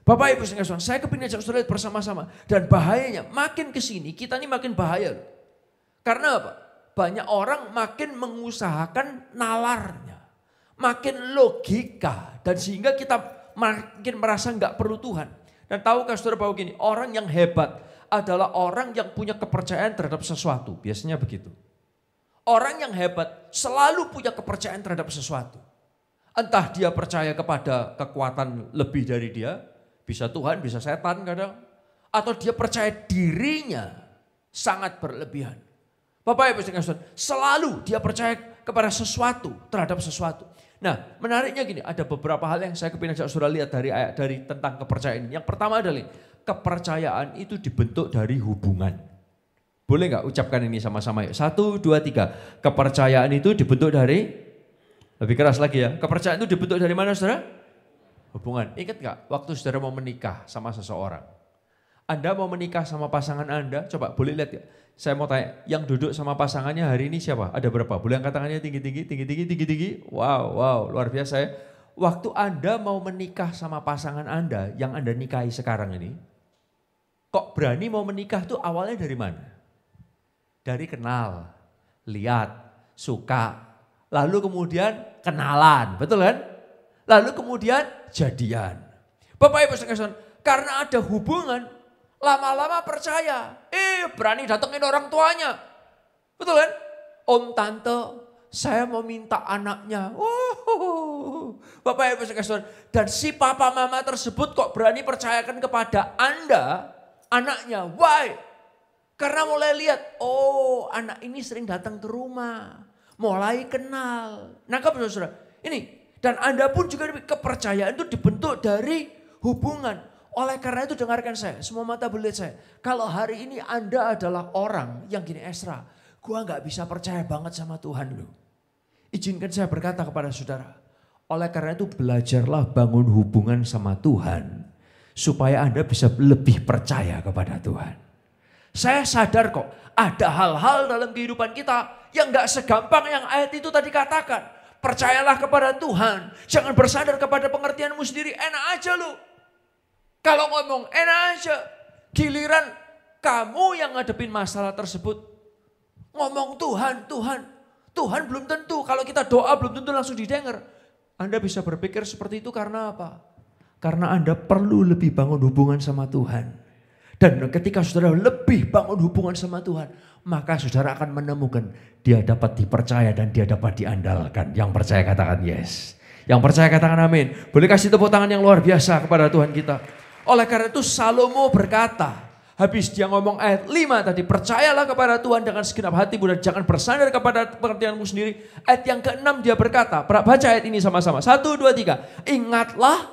Bapak Ibu sekalian, saya kepingin ajak saudara bersama-sama. Dan bahayanya, makin kesini kita ini makin bahaya. Karena apa? Banyak orang makin mengusahakan nalarnya. Makin logika. Dan sehingga kita makin merasa nggak perlu Tuhan. Dan tahukah saudara bahwa gini, orang yang hebat adalah orang yang punya kepercayaan terhadap sesuatu. Biasanya begitu. Orang yang hebat selalu punya kepercayaan terhadap sesuatu. Entah dia percaya kepada kekuatan lebih dari dia. Bisa Tuhan, bisa setan kadang. Atau dia percaya dirinya sangat berlebihan. Bapak Ibu sekalian, selalu dia percaya kepada sesuatu, terhadap sesuatu. Nah menariknya gini, ada beberapa hal yang saya kepingin ajak saudara lihat dari tentang kepercayaan ini. Yang pertama adalah kepercayaan itu dibentuk dari hubungan. Boleh gak ucapkan ini sama-sama yuk. 1, 2, 3. Kepercayaan itu dibentuk dari, lebih keras lagi ya. Kepercayaan itu dibentuk dari mana saudara? Hubungan. Ingat gak waktu saudara mau menikah sama seseorang. Anda mau menikah sama pasangan Anda, coba boleh lihat ya. Saya mau tanya, yang duduk sama pasangannya hari ini siapa? Ada berapa? Boleh angkat tangannya tinggi-tinggi. Wow, luar biasa ya. Waktu Anda mau menikah sama pasangan Anda, yang Anda nikahi sekarang ini, kok berani mau menikah tuh awalnya dari mana? Dari kenal, lihat, suka, lalu kemudian kenalan, betul kan? Lalu kemudian jadian. Bapak Ibu sekalian, karena ada hubungan, lama-lama percaya, berani datengin orang tuanya. Betul kan? Om tante, saya mau minta anaknya. Bapak Ibu sekalian, dan si papa mama tersebut kok berani percayakan kepada Anda, anaknya. Why? Karena mulai lihat, anak ini sering datang ke rumah. Mulai kenal. Nangkap saudara? Ini. Dan Anda pun juga kepercayaan itu dibentuk dari hubungan. Oleh karena itu dengarkan saya, semua mata melihat saya. Kalau hari ini Anda adalah orang yang gini, Esra, gua gak bisa percaya banget sama Tuhan loh. Izinkan saya berkata kepada saudara. Oleh karena itu belajarlah bangun hubungan sama Tuhan. Supaya Anda bisa lebih percaya kepada Tuhan. Saya sadar kok ada hal-hal dalam kehidupan kita yang gak segampang yang ayat itu tadi katakan. Percayalah kepada Tuhan. Jangan bersandar kepada pengertianmu sendiri. Enak aja lu. Kalau ngomong enak aja, giliran kamu yang ngadepin masalah tersebut. Ngomong Tuhan, Tuhan. Tuhan belum tentu, kalau kita doa belum tentu langsung didengar. Anda bisa berpikir seperti itu karena apa? Karena Anda perlu lebih bangun hubungan sama Tuhan. Dan ketika saudara lebih bangun hubungan sama Tuhan, maka saudara akan menemukan dia dapat dipercaya dan dia dapat diandalkan. Yang percaya katakan yes. Yang percaya katakan amin. Boleh kasih tepuk tangan yang luar biasa kepada Tuhan kita. Oleh karena itu Salomo berkata, habis dia ngomong ayat 5 tadi, percayalah kepada Tuhan dengan segenap hatimu dan jangan bersandar kepada pengertianmu sendiri. Ayat yang ke-6 dia berkata, baca ayat ini sama-sama. 1, 2, 3. Ingatlah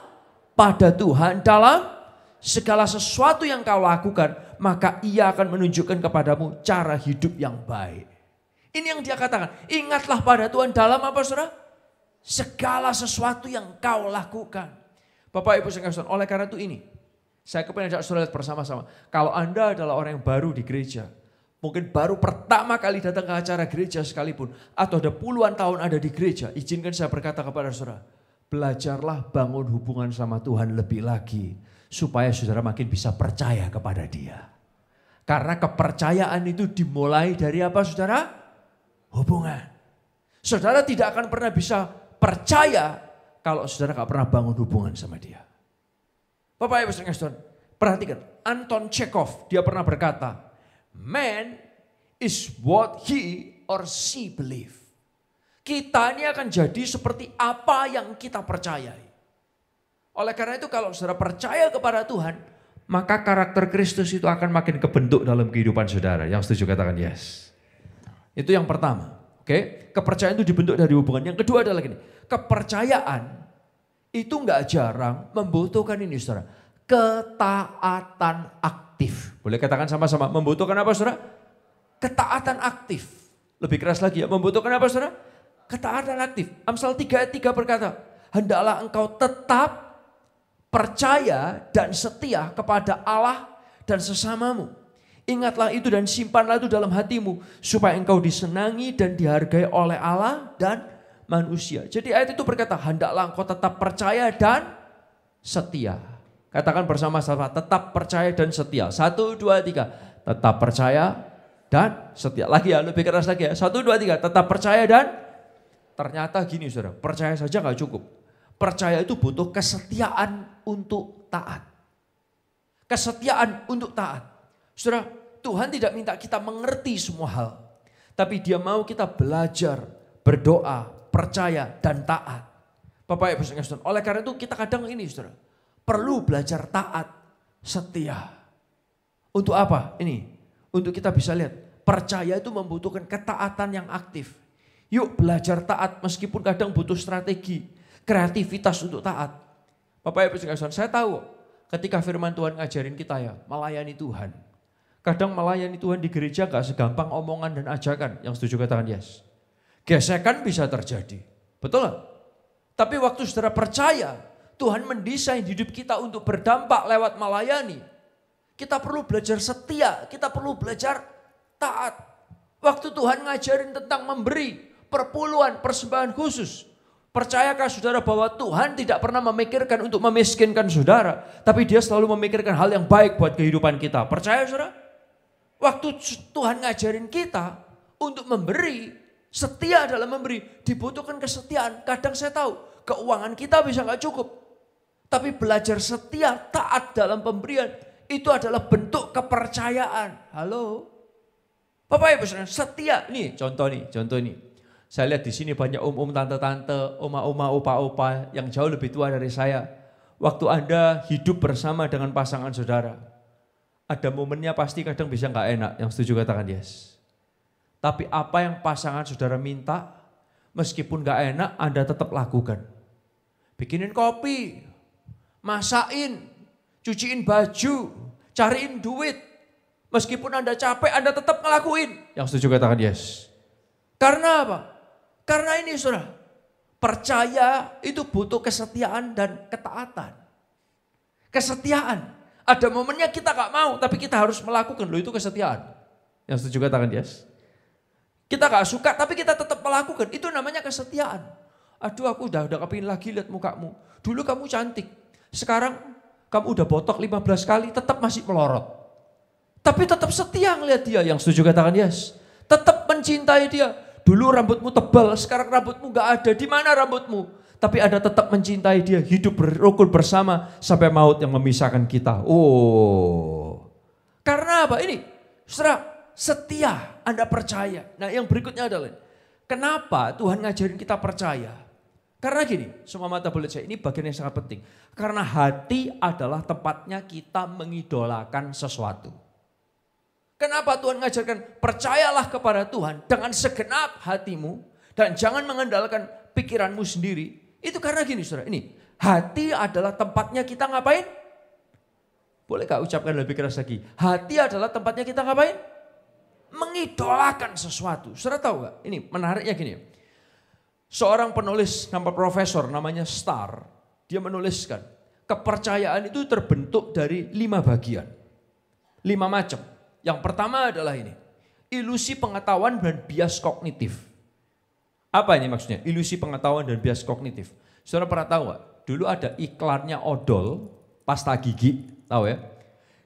pada Tuhan dalam segala sesuatu yang kau lakukan, maka ia akan menunjukkan kepadamu cara hidup yang baik. Ini yang dia katakan, ingatlah pada Tuhan dalam apa saudara? Segala sesuatu yang kau lakukan. Bapak Ibu sekalian, oleh karena itu ini, saya kepengen ajak saudara lihat bersama-sama. Kalau Anda adalah orang yang baru di gereja, mungkin baru pertama kali datang ke acara gereja sekalipun, atau ada puluhan tahun ada di gereja, izinkan saya berkata kepada saudara, belajarlah bangun hubungan sama Tuhan lebih lagi, supaya saudara makin bisa percaya kepada Dia. Karena kepercayaan itu dimulai dari apa saudara? Hubungan. Saudara tidak akan pernah bisa percaya kalau saudara gak pernah bangun hubungan sama Dia. Bapak Ibu sekalian, perhatikan, Anton Chekhov dia pernah berkata, man is what he or she believe. Kita ini akan jadi seperti apa yang kita percayai. Oleh karena itu kalau saudara percaya kepada Tuhan, maka karakter Kristus itu akan makin kebentuk dalam kehidupan saudara. Yang setuju katakan yes. Itu yang pertama. Oke, kepercayaan itu dibentuk dari hubungan. Yang kedua adalah gini, kepercayaan itu nggak jarang membutuhkan ini saudara, ketaatan aktif. Boleh katakan sama-sama, membutuhkan apa saudara? Ketaatan aktif. Lebih keras lagi ya, membutuhkan apa saudara? Ketaatan aktif. Amsal 3 ayat 3 berkata, hendaklah engkau tetap percaya dan setia kepada Allah dan sesamamu. Ingatlah itu dan simpanlah itu dalam hatimu, supaya engkau disenangi dan dihargai oleh Allah dan manusia. Jadi ayat itu berkata, hendaklah engkau tetap percaya dan setia. Katakan bersama-sama, tetap percaya dan setia. 1, 2, 3. Tetap percaya dan setia. Lagi ya, lebih keras lagi ya. 1, 2, 3. Tetap percaya dan ternyata gini saudara, percaya saja gak cukup. Percaya itu butuh kesetiaan untuk taat. Kesetiaan untuk taat. Saudara, Tuhan tidak minta kita mengerti semua hal. Tapi Dia mau kita belajar, berdoa, percaya dan taat. Bapak Ibu sekalian, oleh karena itu kita kadang ini saudara, perlu belajar taat, setia. Untuk apa? Ini, untuk kita bisa lihat, percaya itu membutuhkan ketaatan yang aktif. Yuk belajar taat meskipun kadang butuh strategi, kreativitas untuk taat. Bapak Ibu sekalian, saya tahu ketika firman Tuhan ngajarin kita ya, melayani Tuhan. Kadang melayani Tuhan di gereja gak segampang omongan dan ajakan. Yang setuju katakan yes. Gesekan bisa terjadi. Betul gak? Tapi waktu saudara percaya, Tuhan mendesain hidup kita untuk berdampak lewat melayani. Kita perlu belajar setia, kita perlu belajar taat. Waktu Tuhan ngajarin tentang memberi, perpuluhan, persembahan khusus. Percayakah saudara bahwa Tuhan tidak pernah memikirkan untuk memiskinkan saudara, tapi Dia selalu memikirkan hal yang baik buat kehidupan kita. Percaya saudara? Waktu Tuhan ngajarin kita untuk memberi, setia dalam memberi, dibutuhkan kesetiaan. Kadang saya tahu keuangan kita bisa gak cukup. Tapi belajar setia, taat dalam pemberian, itu adalah bentuk kepercayaan. Halo? Bapak Ibu setia. Nih contoh nih. Saya lihat di sini banyak om-om, tante-tante, oma-oma, opa-opa yang jauh lebih tua dari saya. Waktu Anda hidup bersama dengan pasangan saudara, ada momennya pasti kadang bisa gak enak. Yang setuju katakan yes. Tapi apa yang pasangan saudara minta, meskipun gak enak, Anda tetap lakukan. Bikinin kopi, masakin, cuciin baju, cariin duit. Meskipun Anda capek, Anda tetap ngelakuin. Yang setuju katakan yes. Karena apa? Karena ini saudara, percaya itu butuh kesetiaan dan ketaatan. Kesetiaan. Ada momennya kita gak mau, tapi kita harus melakukan. Loh, itu kesetiaan. Yang setuju katakan yes. Kita gak suka, tapi kita tetap melakukan. Itu namanya kesetiaan. Aduh, aku udah kepingin lagi lihat mukamu. Dulu kamu cantik. Sekarang Kamu udah botok 15 kali tetap masih melorot. Tapi tetap setia ngeliat dia. Yang setuju katakan yes. Tetap mencintai dia. Dulu rambutmu tebal, sekarang rambutmu gak ada. Di mana rambutmu? Tapi ada tetap mencintai dia. Hidup berukun bersama sampai maut yang memisahkan kita. Oh. Karena apa? Ini, saudara, setia, Anda percaya. Nah yang berikutnya adalah, kenapa Tuhan ngajarin kita percaya? Karena gini, semua mata boleh saya, ini bagian yang sangat penting. Karena hati adalah tempatnya kita mengidolakan sesuatu. Kenapa Tuhan ngajarkan percayalah kepada Tuhan dengan segenap hatimu dan jangan mengandalkan pikiranmu sendiri. Itu karena gini saudara, ini hati adalah tempatnya kita ngapain? Boleh gak ucapkan lebih keras lagi? Hati adalah tempatnya kita ngapain? Mengidolakan sesuatu. Saudara tahu gak? Ini menariknya gini. Seorang penulis nama profesor namanya Starr, dia menuliskan kepercayaan itu terbentuk dari 5 bagian. 5 macam. Yang pertama adalah ini, ilusi pengetahuan dan bias kognitif. Apa ini maksudnya? Ilusi pengetahuan dan bias kognitif. Saudara pernah tahu gak? Dulu ada iklannya odol, pasta gigi, tahu ya?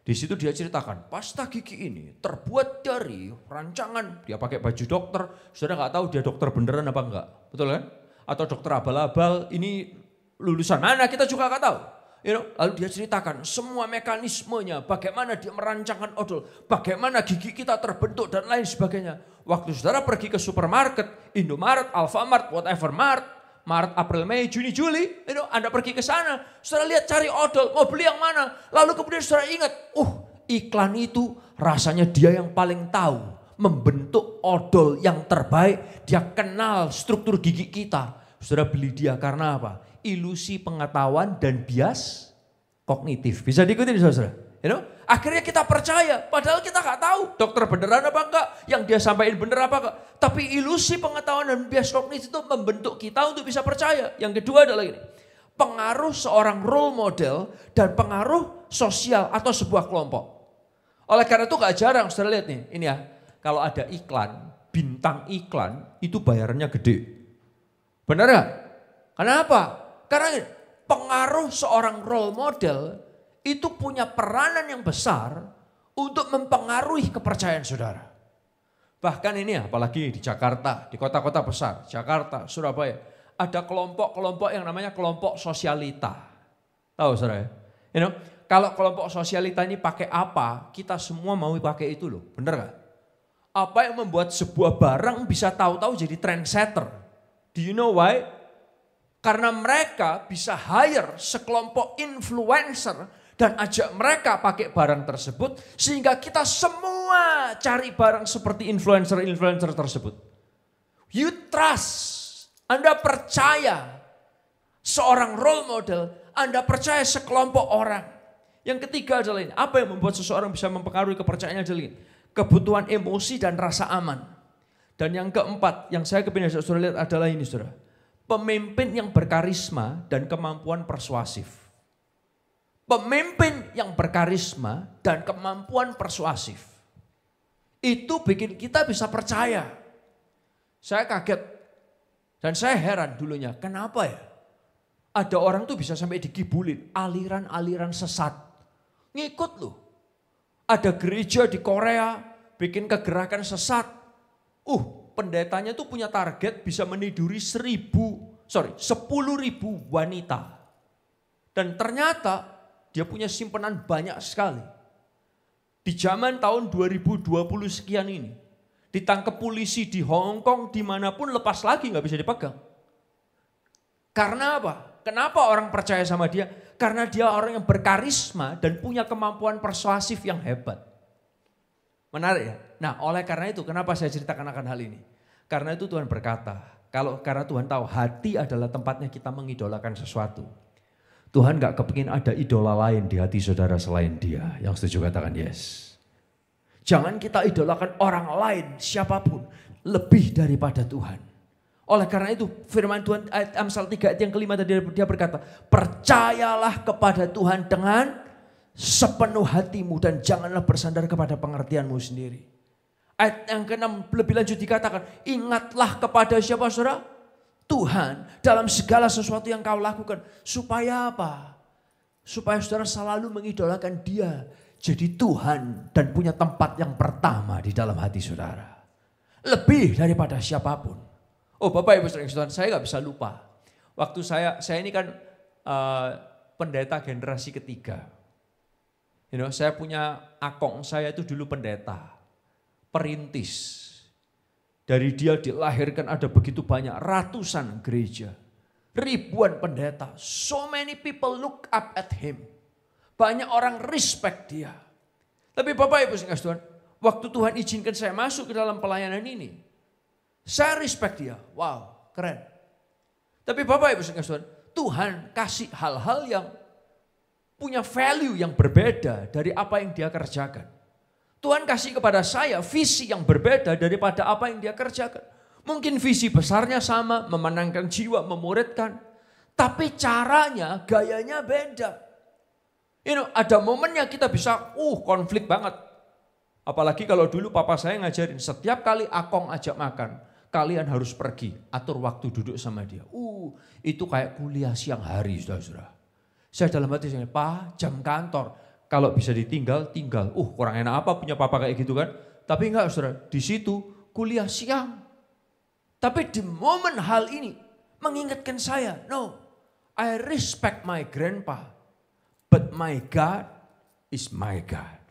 Di situ dia ceritakan, pasta gigi ini terbuat dari rancangan, dia pakai baju dokter, saudara nggak tahu dia dokter beneran apa enggak, betul kan? Atau dokter abal-abal, ini lulusan mana kita juga nggak tahu. Lalu dia ceritakan semua mekanismenya, bagaimana dia merancangkan odol, bagaimana gigi kita terbentuk dan lain sebagainya. Waktu saudara pergi ke supermarket, Indomaret, Alfamart, whatever Mart, Maret, April, Mei, Juni, Juli, Anda pergi ke sana, saudara lihat cari odol, mau beli yang mana. Lalu kemudian saudara ingat, iklan itu rasanya dia yang paling tahu, membentuk odol yang terbaik, dia kenal struktur gigi kita. Saudara beli dia karena apa? Ilusi pengetahuan dan bias kognitif. Bisa diikuti saudara? Akhirnya kita percaya, padahal kita nggak tahu dokter beneran apa enggak, yang dia sampaikan bener apa enggak. Tapi ilusi pengetahuan dan bias kognitif itu membentuk kita untuk bisa percaya. Yang kedua adalah ini, pengaruh seorang role model dan pengaruh sosial atau sebuah kelompok. Oleh karena itu nggak jarang, saudara lihat nih, ini ya, kalau ada iklan, bintang iklan itu bayarannya gede. Benar nggak? Kenapa? Karena pengaruh seorang role model itu punya peranan yang besar untuk mempengaruhi kepercayaan saudara. Bahkan ini apalagi di Jakarta, di kota-kota besar, Jakarta, Surabaya, ada kelompok-kelompok yang namanya kelompok sosialita. Tahu saudara ya? Kalau kelompok sosialita ini pakai apa, kita semua mau pakai itu loh, bener gak? Apa yang membuat sebuah barang bisa tahu-tahu jadi trendsetter? Do you know why? Karena mereka bisa hire sekelompok influencer dan ajak mereka pakai barang tersebut sehingga kita semua cari barang seperti influencer-influencer tersebut. You trust, Anda percaya seorang role model, Anda percaya sekelompok orang. Yang ketiga adalah ini, apa yang membuat seseorang bisa mempengaruhi kepercayaannya adalah ini, kebutuhan emosi dan rasa aman. Dan yang keempat, yang saya kepingin saudara lihat adalah ini saudara. Pemimpin yang berkarisma dan kemampuan persuasif. Pemimpin yang berkarisma dan kemampuan persuasif. Itu bikin kita bisa percaya. Saya kaget dan saya heran dulunya, kenapa ya? Ada orang tuh bisa sampai dikibulin, aliran-aliran sesat. Ngikut loh. Ada gereja di Korea bikin kegerakan sesat. Pendetanya tuh punya target bisa meniduri 10.000 wanita. Dan ternyata dia punya simpanan banyak sekali. Di zaman tahun 2020 sekian ini, ditangkap polisi di Hong Kong dimanapun lepas lagi nggak bisa dipegang. Karena apa? Kenapa orang percaya sama dia? Karena dia orang yang berkarisma dan punya kemampuan persuasif yang hebat. Menarik ya? Nah oleh karena itu kenapa saya ceritakan akan hal ini? Karena itu Tuhan berkata, karena Tuhan tahu hati adalah tempatnya kita mengidolakan sesuatu. Tuhan gak kepingin ada idola lain di hati saudara selain dia. Yang setuju katakan yes. Jangan kita idolakan orang lain siapapun lebih daripada Tuhan. Oleh karena itu firman Tuhan ayat Amsal 3 ayat yang kelima tadi dia berkata, percayalah kepada Tuhan dengan sepenuh hatimu dan janganlah bersandar kepada pengertianmu sendiri. Ayat yang ke-6 lebih lanjut dikatakan, ingatlah kepada siapa saudara? Tuhan dalam segala sesuatu yang kau lakukan. Supaya apa? Supaya saudara selalu mengidolakan dia jadi Tuhan dan punya tempat yang pertama di dalam hati saudara. Lebih daripada siapapun. Oh Bapak Ibu saudara, saya gak bisa lupa. Waktu saya ini kan pendeta generasi ketiga. Saya punya akong saya itu dulu pendeta, perintis. Dari dia dilahirkan ada begitu banyak, ratusan gereja, ribuan pendeta. So many people look up at him. Banyak orang respect dia. Tapi Bapak Ibu saudara, waktu Tuhan izinkan saya masuk ke dalam pelayanan ini, saya respect dia. Wow, keren. Tapi Bapak Ibu saudara, Tuhan kasih hal-hal yang punya value yang berbeda dari apa yang dia kerjakan. Tuhan kasih kepada saya visi yang berbeda daripada apa yang dia kerjakan. Mungkin visi besarnya sama, memenangkan jiwa, memuridkan. Tapi caranya, gayanya beda. Ada momennya kita bisa konflik banget. Apalagi kalau dulu papa saya ngajarin, setiap kali akong ajak makan, kalian harus pergi, atur waktu duduk sama dia. Itu kayak kuliah siang hari, saudara-saudara. Saya dalam hati saya, Pak, jam kantor. Kalau bisa ditinggal, tinggal. Kurang enak apa punya papa kayak gitu kan. Tapi enggak saudara, di situ kuliah siang. Tapi di momen hal ini mengingatkan saya, no, I respect my grandpa, but my God is my God.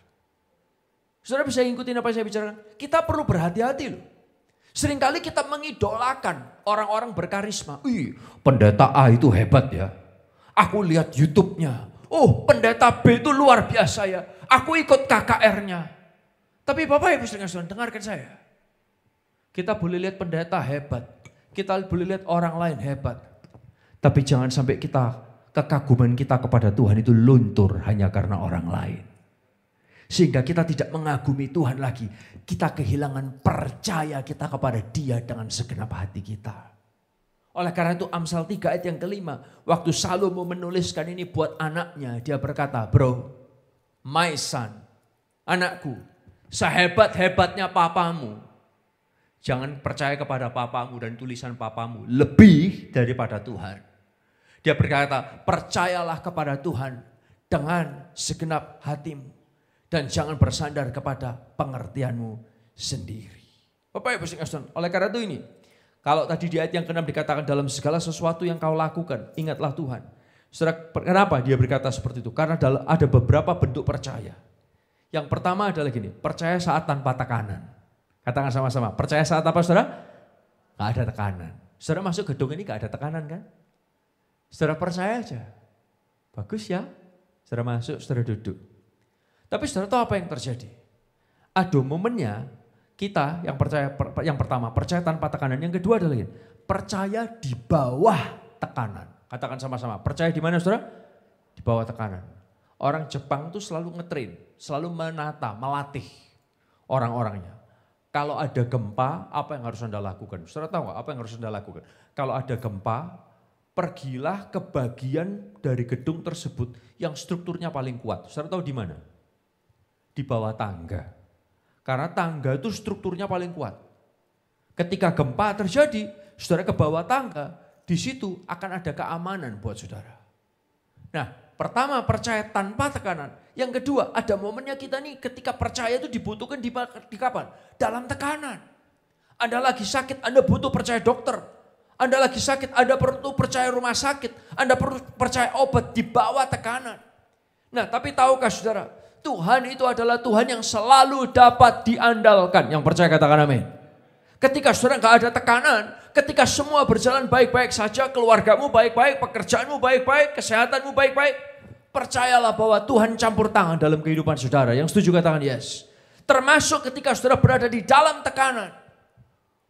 Saudara bisa ikutin apa yang saya bicarakan? Kita perlu berhati-hati loh. Seringkali kita mengidolakan orang-orang berkarisma. Pendeta A itu hebat ya. Aku lihat YouTube-nya. Pendeta B itu luar biasa ya. Aku ikut KKR-nya. Tapi Bapak Ibu saudara, dengarkan saya. Kita boleh lihat pendeta hebat. Kita boleh lihat orang lain hebat. Tapi jangan sampai kekaguman kita kepada Tuhan itu luntur hanya karena orang lain. Sehingga kita tidak mengagumi Tuhan lagi. Kita kehilangan percaya kita kepada Dia dengan segenap hati kita. Oleh karena itu Amsal 3 ayat yang kelima. Waktu Salomo menuliskan ini buat anaknya. Dia berkata, bro, my son, anakku, sehebat-hebatnya papamu. Jangan percaya kepada papamu dan tulisan papamu. Lebih daripada Tuhan. Dia berkata, percayalah kepada Tuhan dengan segenap hatimu. Dan jangan bersandar kepada pengertianmu sendiri. Bapak Ibu saudara, oleh karena itu ini. Kalau tadi di ayat yang ke-6 dikatakan dalam segala sesuatu yang kau lakukan, ingatlah Tuhan. Saudara, kenapa dia berkata seperti itu? Karena ada beberapa bentuk percaya. Yang pertama adalah gini, percaya saat tanpa tekanan. Katakan sama-sama, percaya saat apa saudara? Gak ada tekanan. Saudara masuk gedung ini gak ada tekanan kan? Saudara percaya aja. Bagus ya, saudara masuk, saudara duduk. Tapi saudara tahu apa yang terjadi? Ada momennya, kita yang percaya, yang pertama percaya tanpa tekanan, yang kedua adalah ini, percaya di bawah tekanan. Katakan sama-sama, percaya di mana saudara? Di bawah tekanan. Orang Jepang tuh selalu ngetrain, selalu menata, melatih orang-orangnya. Kalau ada gempa, apa yang harus Anda lakukan? Saudara tahu nggak apa yang harus Anda lakukan? Kalau ada gempa, pergilah ke bagian dari gedung tersebut yang strukturnya paling kuat. Saudara tahu di mana? Di bawah tangga. Karena tangga itu strukturnya paling kuat. Ketika gempa terjadi, saudara ke bawah tangga, di situ akan ada keamanan buat saudara. Nah, pertama percaya tanpa tekanan. Yang kedua, ada momennya kita nih ketika percaya itu dibutuhkan di kapan? Dalam tekanan. Anda lagi sakit, Anda butuh percaya dokter. Anda lagi sakit, Anda perlu percaya rumah sakit. Anda perlu percaya obat di bawah tekanan. Nah, tapi tahukah saudara? Tuhan itu adalah Tuhan yang selalu dapat diandalkan. Yang percaya katakan amin. Ketika saudara gak ada tekanan, ketika semua berjalan baik-baik saja, keluargamu baik-baik, pekerjaanmu baik-baik, kesehatanmu baik-baik, percayalah bahwa Tuhan campur tangan dalam kehidupan saudara. Yang setuju katakan yes. Termasuk ketika saudara berada di dalam tekanan.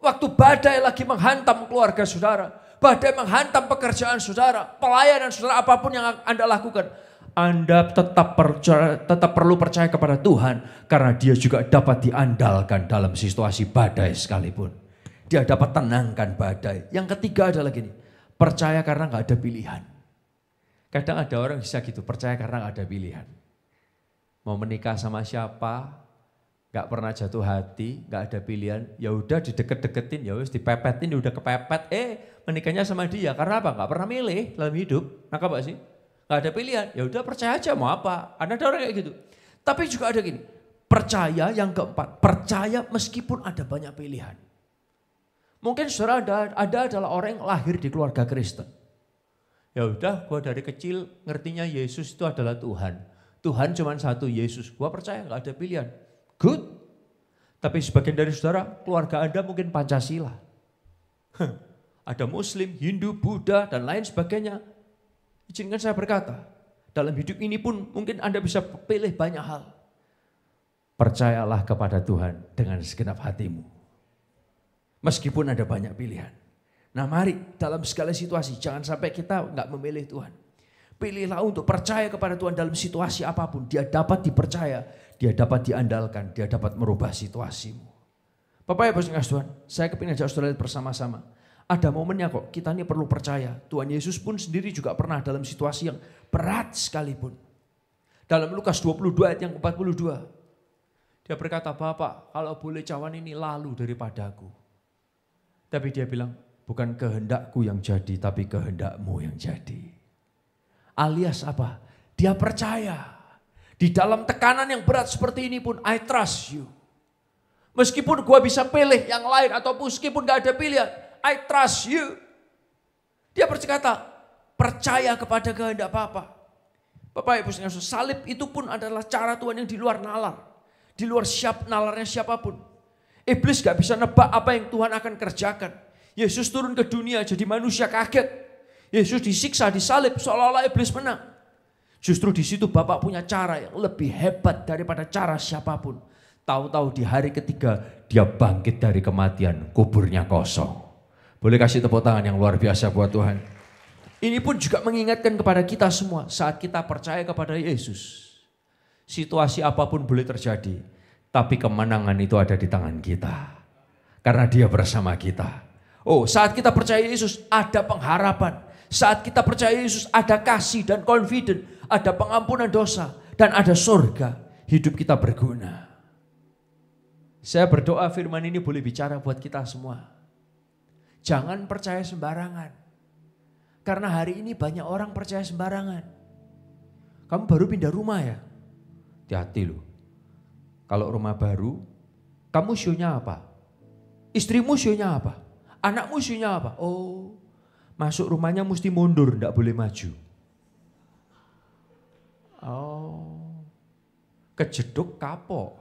Waktu badai lagi menghantam keluarga saudara, badai menghantam pekerjaan saudara, pelayanan saudara, apapun yang Anda lakukan. Anda tetap perlu percaya kepada Tuhan karena Dia juga dapat diandalkan dalam situasi badai sekalipun. Dia dapat tenangkan badai. Yang ketiga adalah gini, percaya karena gak ada pilihan. Kadang ada orang bisa gitu, percaya karena gak ada pilihan. Mau menikah sama siapa, gak pernah jatuh hati, gak ada pilihan, ya udah dideket-deketin, ya wis dipepetin, udah kepepet, menikahnya sama dia. Karena apa? Gak pernah milih dalam hidup. Nah apa sih? Gak ada pilihan, ya udah percaya aja mau apa. Ada orang kayak gitu. Tapi juga ada gini, percaya yang keempat, percaya meskipun ada banyak pilihan. Mungkin saudara adalah orang yang lahir di keluarga Kristen. Ya udah, gue dari kecil ngertinya Yesus itu adalah Tuhan. Tuhan cuma satu, Yesus. Gue percaya gak ada pilihan. Good. Tapi sebagian dari saudara, keluarga Anda mungkin Pancasila. Ada Muslim, Hindu, Buddha, dan lain sebagainya. Izinkan saya berkata, dalam hidup ini pun mungkin Anda bisa pilih banyak hal. Percayalah kepada Tuhan dengan segenap hatimu. Meskipun ada banyak pilihan. Nah mari dalam segala situasi, jangan sampai kita nggak memilih Tuhan. Pilihlah untuk percaya kepada Tuhan dalam situasi apapun. Dia dapat dipercaya, dia dapat diandalkan, dia dapat merubah situasimu. Bapak Ibu sekalian Tuhan, saya kepingin ajak saudara bersama-sama. Ada momennya kok, kita ini perlu percaya. Tuhan Yesus pun sendiri juga pernah dalam situasi yang berat sekalipun. Dalam Lukas 22 ayat yang 42. Dia berkata, Bapak kalau boleh cawan ini lalu daripadaku. Tapi dia bilang, bukan kehendakku yang jadi, tapi kehendakmu yang jadi. Alias apa? Dia percaya. Di dalam tekanan yang berat seperti ini pun, I trust you. Meskipun gua bisa pilih yang lain, atau meskipun gak ada pilihan, I trust you. Dia berkata, percaya kepada kehendak Bapa. Bapak Ibu sekalian, salib itu pun adalah cara Tuhan yang di luar nalar. Di luar nalarnya siapapun. Iblis gak bisa nebak apa yang Tuhan akan kerjakan. Yesus turun ke dunia jadi manusia kaget. Yesus disiksa, disalib seolah-olah iblis menang. Justru di situ Bapak punya cara yang lebih hebat daripada cara siapapun. Tahu-tahu di hari ketiga dia bangkit dari kematian, kuburnya kosong. Boleh kasih tepuk tangan yang luar biasa buat Tuhan. Ini pun juga mengingatkan kepada kita semua saat kita percaya kepada Yesus. Situasi apapun boleh terjadi. Tapi kemenangan itu ada di tangan kita. Karena dia bersama kita. Oh, saat kita percaya Yesus ada pengharapan. Saat kita percaya Yesus ada kasih dan confident. Ada pengampunan dosa dan ada surga. Hidup kita berguna. Saya berdoa firman ini boleh bicara buat kita semua. Jangan percaya sembarangan. Karena hari ini banyak orang percaya sembarangan. Kamu baru pindah rumah ya? Hati-hati loh. Kalau rumah baru, kamu sionya apa? Istrimu sionya apa? Anakmu sionya apa? Oh, masuk rumahnya mesti mundur, enggak boleh maju. Oh, kejeduk kapok.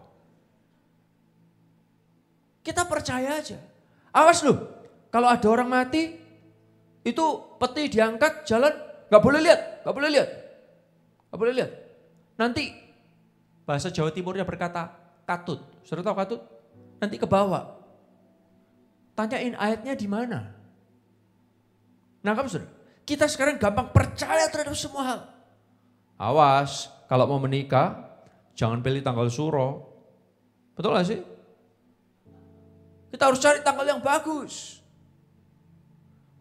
Kita percaya aja. Awas loh, kalau ada orang mati, itu peti diangkat, jalan, enggak boleh lihat, enggak boleh lihat. Enggak boleh lihat. Nanti bahasa Jawa Timurnya berkata katut. Saudara tahu katut? Nanti ke bawah. Tanyain ayatnya di mana? Nah kamu saudara, kita sekarang gampang percaya terhadap semua hal. Awas, kalau mau menikah, jangan pilih tanggal suro. Betul gak sih? Kita harus cari tanggal yang bagus.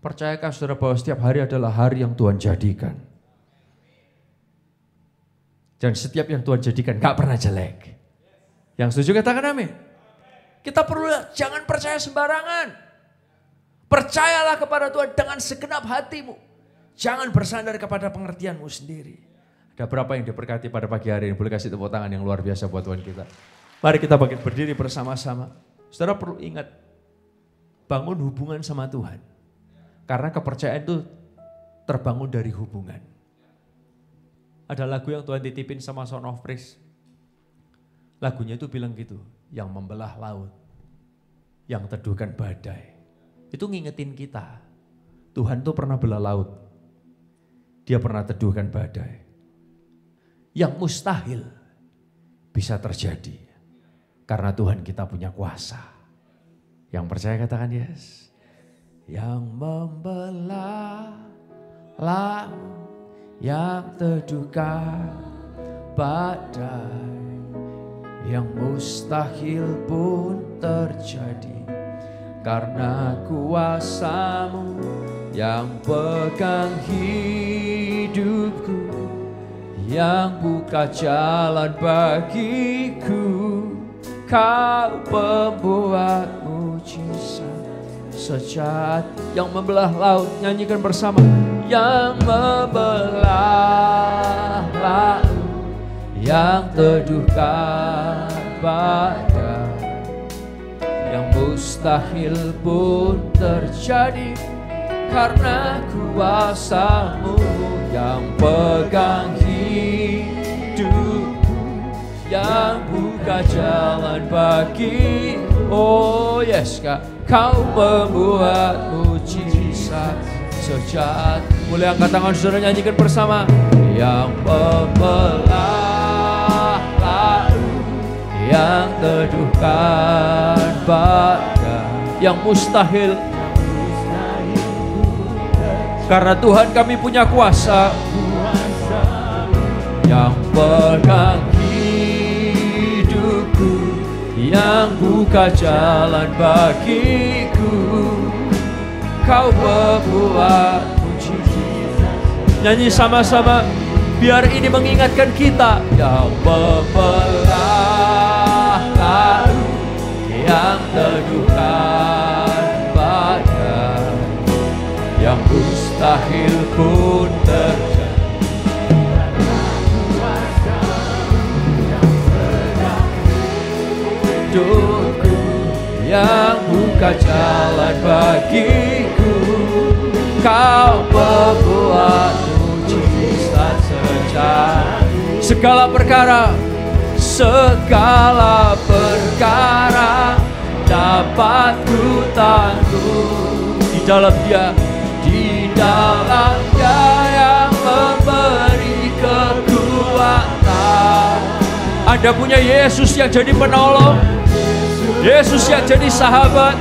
Percayakah saudara bahwa setiap hari adalah hari yang Tuhan jadikan? Dan setiap yang Tuhan jadikan gak pernah jelek. Yang setuju katakan amin. Kita perlu jangan percaya sembarangan. Percayalah kepada Tuhan dengan segenap hatimu. Jangan bersandar kepada pengertianmu sendiri. Ada berapa yang diberkati pada pagi hari ini? Boleh kasih tepuk tangan yang luar biasa buat Tuhan kita. Mari kita bangkit berdiri bersama-sama. Saudara perlu ingat, bangun hubungan sama Tuhan. Karena kepercayaan itu terbangun dari hubungan. Ada lagu yang Tuhan titipin sama Son of Praise. Lagunya itu bilang gitu, yang membelah laut, yang teduhkan badai. Itu ngingetin kita, Tuhan tuh pernah belah laut. Dia pernah teduhkan badai. Yang mustahil bisa terjadi. Karena Tuhan kita punya kuasa. Yang percaya katakan yes. Yang membelah laut, yang teduhkan badai, yang mustahil pun terjadi. Karena kuasa-Mu yang pegang hidupku, yang buka jalan bagiku. Kau pembuat mujizat sejati. Yang membelah laut, nyanyikan bersama. yang membelah laut, yang teduhkan badai, yang mustahil pun terjadi karena kuasa-Mu yang pegang hidupku, yang buka jalan bagi. Oh yes, Kau membuat mujizat sejati. Boleh angkat tangan saudara, nyanyikan bersama. Yang membelah laut, yang teduhkan badai, yang mustahil. Karena Tuhan kami punya kuasa, yang pegang hidupku, yang buka jalan bagiku. Kau membuat mujizat. Nyanyi sama-sama, biar ini mengingatkan kita. Yang membelah laut, yang teduhkan badai, yang mustahil pun terjadi. Hidupku, yang buka jalan bagiku. Kau membuat mujizat sejati. Segala perkara dapat ku tanggung di dalam Dia, di dalam Dia yang memberi kekuatan. Anda punya Yesus yang jadi penolong, Yesus yang jadi sahabat.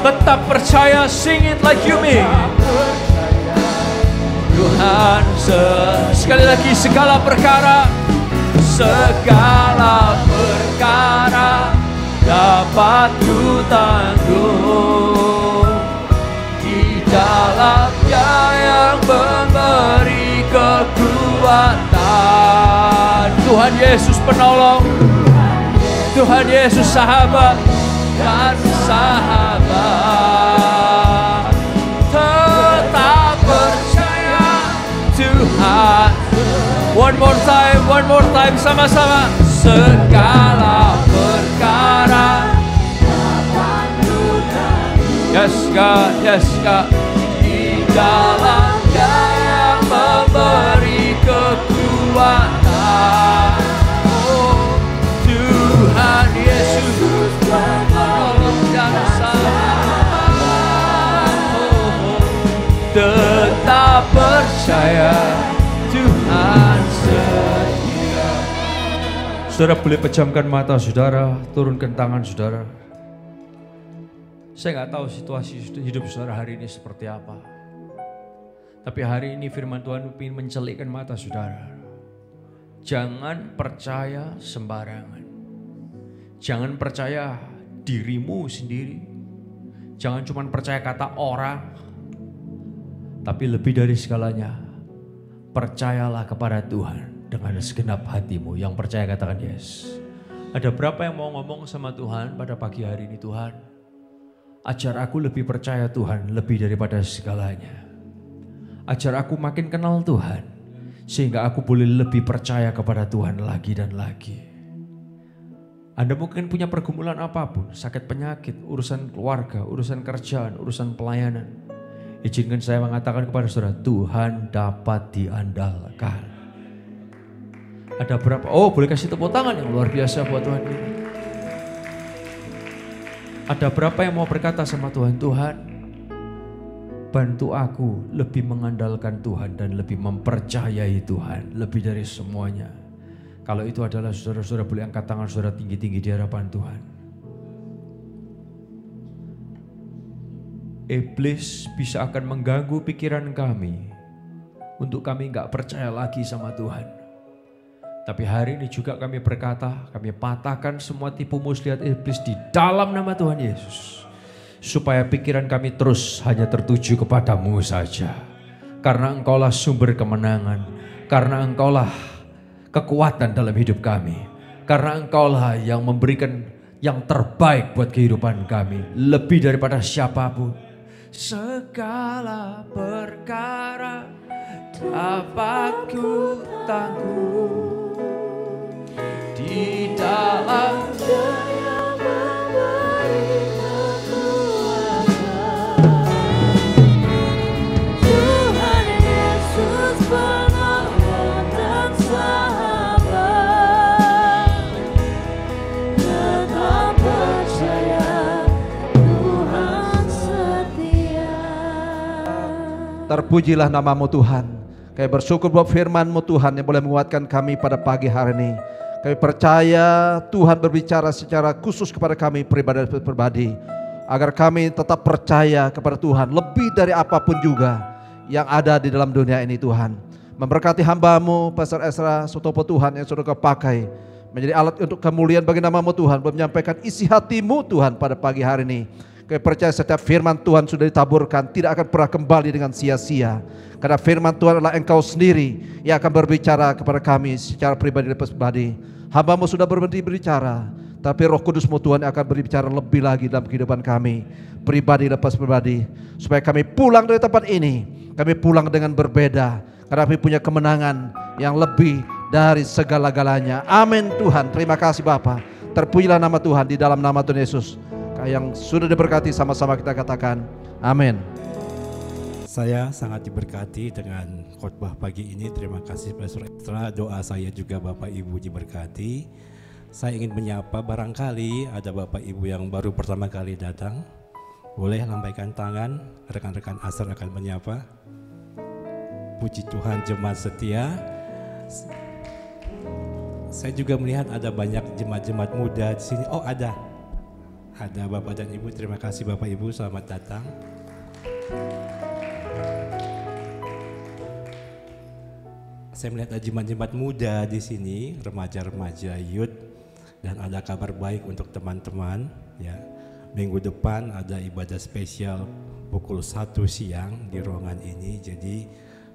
Tetap percaya, sing it like you mean. Tuhan, sekali lagi, segala perkara dapat ku tanggung di dalam Dia yang memberi kekuatan. Tuhan Yesus penolong, Tuhan Yesus sahabat dan sahabat. Tetap percaya Tuhan. One more time sama-sama. Segala perkara. Yes God, yes God. Di dalam Dia yang memberi kekuatan. Oh Tuhan Yesus penolong dan sahabat. Tetap percaya Tuhan setia. Saudara boleh pejamkan mata saudara, turunkan tangan saudara. Saya nggak tahu situasi hidup saudara hari ini seperti apa. Tapi hari ini firman Tuhan ingin mencelikkan mata saudara. Jangan percaya sembarangan. Jangan percaya dirimu sendiri. Jangan cuma percaya kata orang. Tapi lebih dari segalanya, percayalah kepada Tuhan dengan segenap hatimu. Yang percaya katakan yes. Ada berapa yang mau ngomong sama Tuhan pada pagi hari ini? Tuhan, ajar aku lebih percaya Tuhan lebih daripada segalanya. Ajar aku makin kenal Tuhan sehingga aku boleh lebih percaya kepada Tuhan lagi dan lagi. Anda mungkin punya pergumulan apapun, sakit penyakit, urusan keluarga, urusan kerjaan, urusan pelayanan. Izinkan saya mengatakan kepada saudara, Tuhan dapat diandalkan. Ada berapa? Oh, boleh kasih tepuk tangan yang luar biasa buat Tuhan ini. Ada berapa yang mau berkata sama Tuhan, Tuhan, bantu aku lebih mengandalkan Tuhan dan lebih mempercayai Tuhan lebih dari semuanya. Kalau itu adalah saudara-saudara, boleh angkat tangan saudara tinggi-tinggi di hadapan Tuhan. Iblis bisa akan mengganggu pikiran kami untuk kami gak percaya lagi sama Tuhan. Tapi hari ini juga kami berkata, kami patahkan semua tipu muslihat iblis di dalam nama Tuhan Yesus. Supaya pikiran kami terus hanya tertuju kepadamu saja. Karena Engkaulah sumber kemenangan. Karena Engkaulah kekuatan dalam hidup kami. Karena Engkaulah yang memberikan yang terbaik buat kehidupan kami. Lebih daripada siapapun. segala perkara dapat ku tangguh di dalam Dia memberi kekuatan. Tuhan Yesus penolong dan sahabat, tetap percaya Tuhan setia. Terpujilah nama-Mu Tuhan. Kami bersyukur buat firman-Mu Tuhan yang boleh menguatkan kami pada pagi hari ini. Kami percaya Tuhan berbicara secara khusus kepada kami pribadi, agar kami tetap percaya kepada Tuhan lebih dari apapun juga yang ada di dalam dunia ini Tuhan. Memberkati hamba-Mu Pastor Ezra Sutopo Tuhan yang sudah Kau pakai menjadi alat untuk kemuliaan bagi nama-Mu Tuhan, menyampaikan isi hati-Mu Tuhan pada pagi hari ini. Kami percaya setiap firman Tuhan sudah ditaburkan tidak akan pernah kembali dengan sia-sia. Karena firman Tuhan adalah Engkau sendiri yang akan berbicara kepada kami secara pribadi lepas pribadi. Hamba-Mu sudah berhenti berbicara, tapi Roh Kudus-Mu Tuhan akan berbicara lebih lagi dalam kehidupan kami pribadi lepas pribadi, supaya kami pulang dari tempat ini, kami pulang dengan berbeda, karena kami punya kemenangan yang lebih dari segala-galanya. Amin Tuhan. Terima kasih Bapa. Terpujilah nama Tuhan di dalam nama Tuhan Yesus yang sudah diberkati. Sama-sama kita katakan amin. Saya sangat diberkati dengan khotbah pagi ini. Terima kasih Pastor Ezra. Doa saya juga Bapak Ibu diberkati. Saya ingin menyapa, barangkali ada Bapak Ibu yang baru pertama kali datang. Boleh lambaikan tangan, rekan-rekan Asar akan menyapa. Puji Tuhan, jemaat setia. Saya juga melihat ada banyak jemaat-jemaat muda di sini. Oh, ada Bapak dan Ibu. Terima kasih Bapak Ibu, selamat datang. Saya melihat ada jemaat-jemaat muda di sini, remaja-remaja youth, dan ada kabar baik untuk teman-teman. Ya, minggu depan ada ibadah spesial pukul 1 siang di ruangan ini. Jadi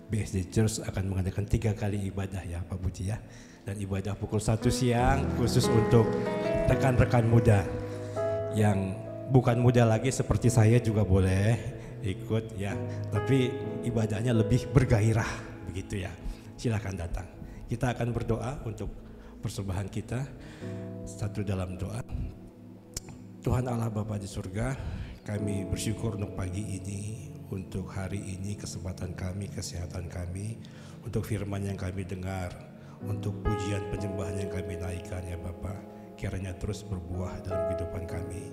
BSD Church akan mengadakan 3 kali ibadah ya Pak Budi ya. Dan ibadah pukul 1 siang khusus untuk rekan-rekan muda yang bukan muda lagi seperti saya juga boleh ikut ya. Tapi ibadahnya lebih bergairah begitu ya. Silakan datang. Kita akan berdoa untuk persembahan kita. Satu dalam doa. Tuhan Allah Bapa di surga, kami bersyukur untuk pagi ini, untuk hari ini, kesempatan kami, kesehatan kami, untuk firman yang kami dengar, untuk pujian penyembahan yang kami naikkan ya Bapa. Kiranya terus berbuah dalam kehidupan kami.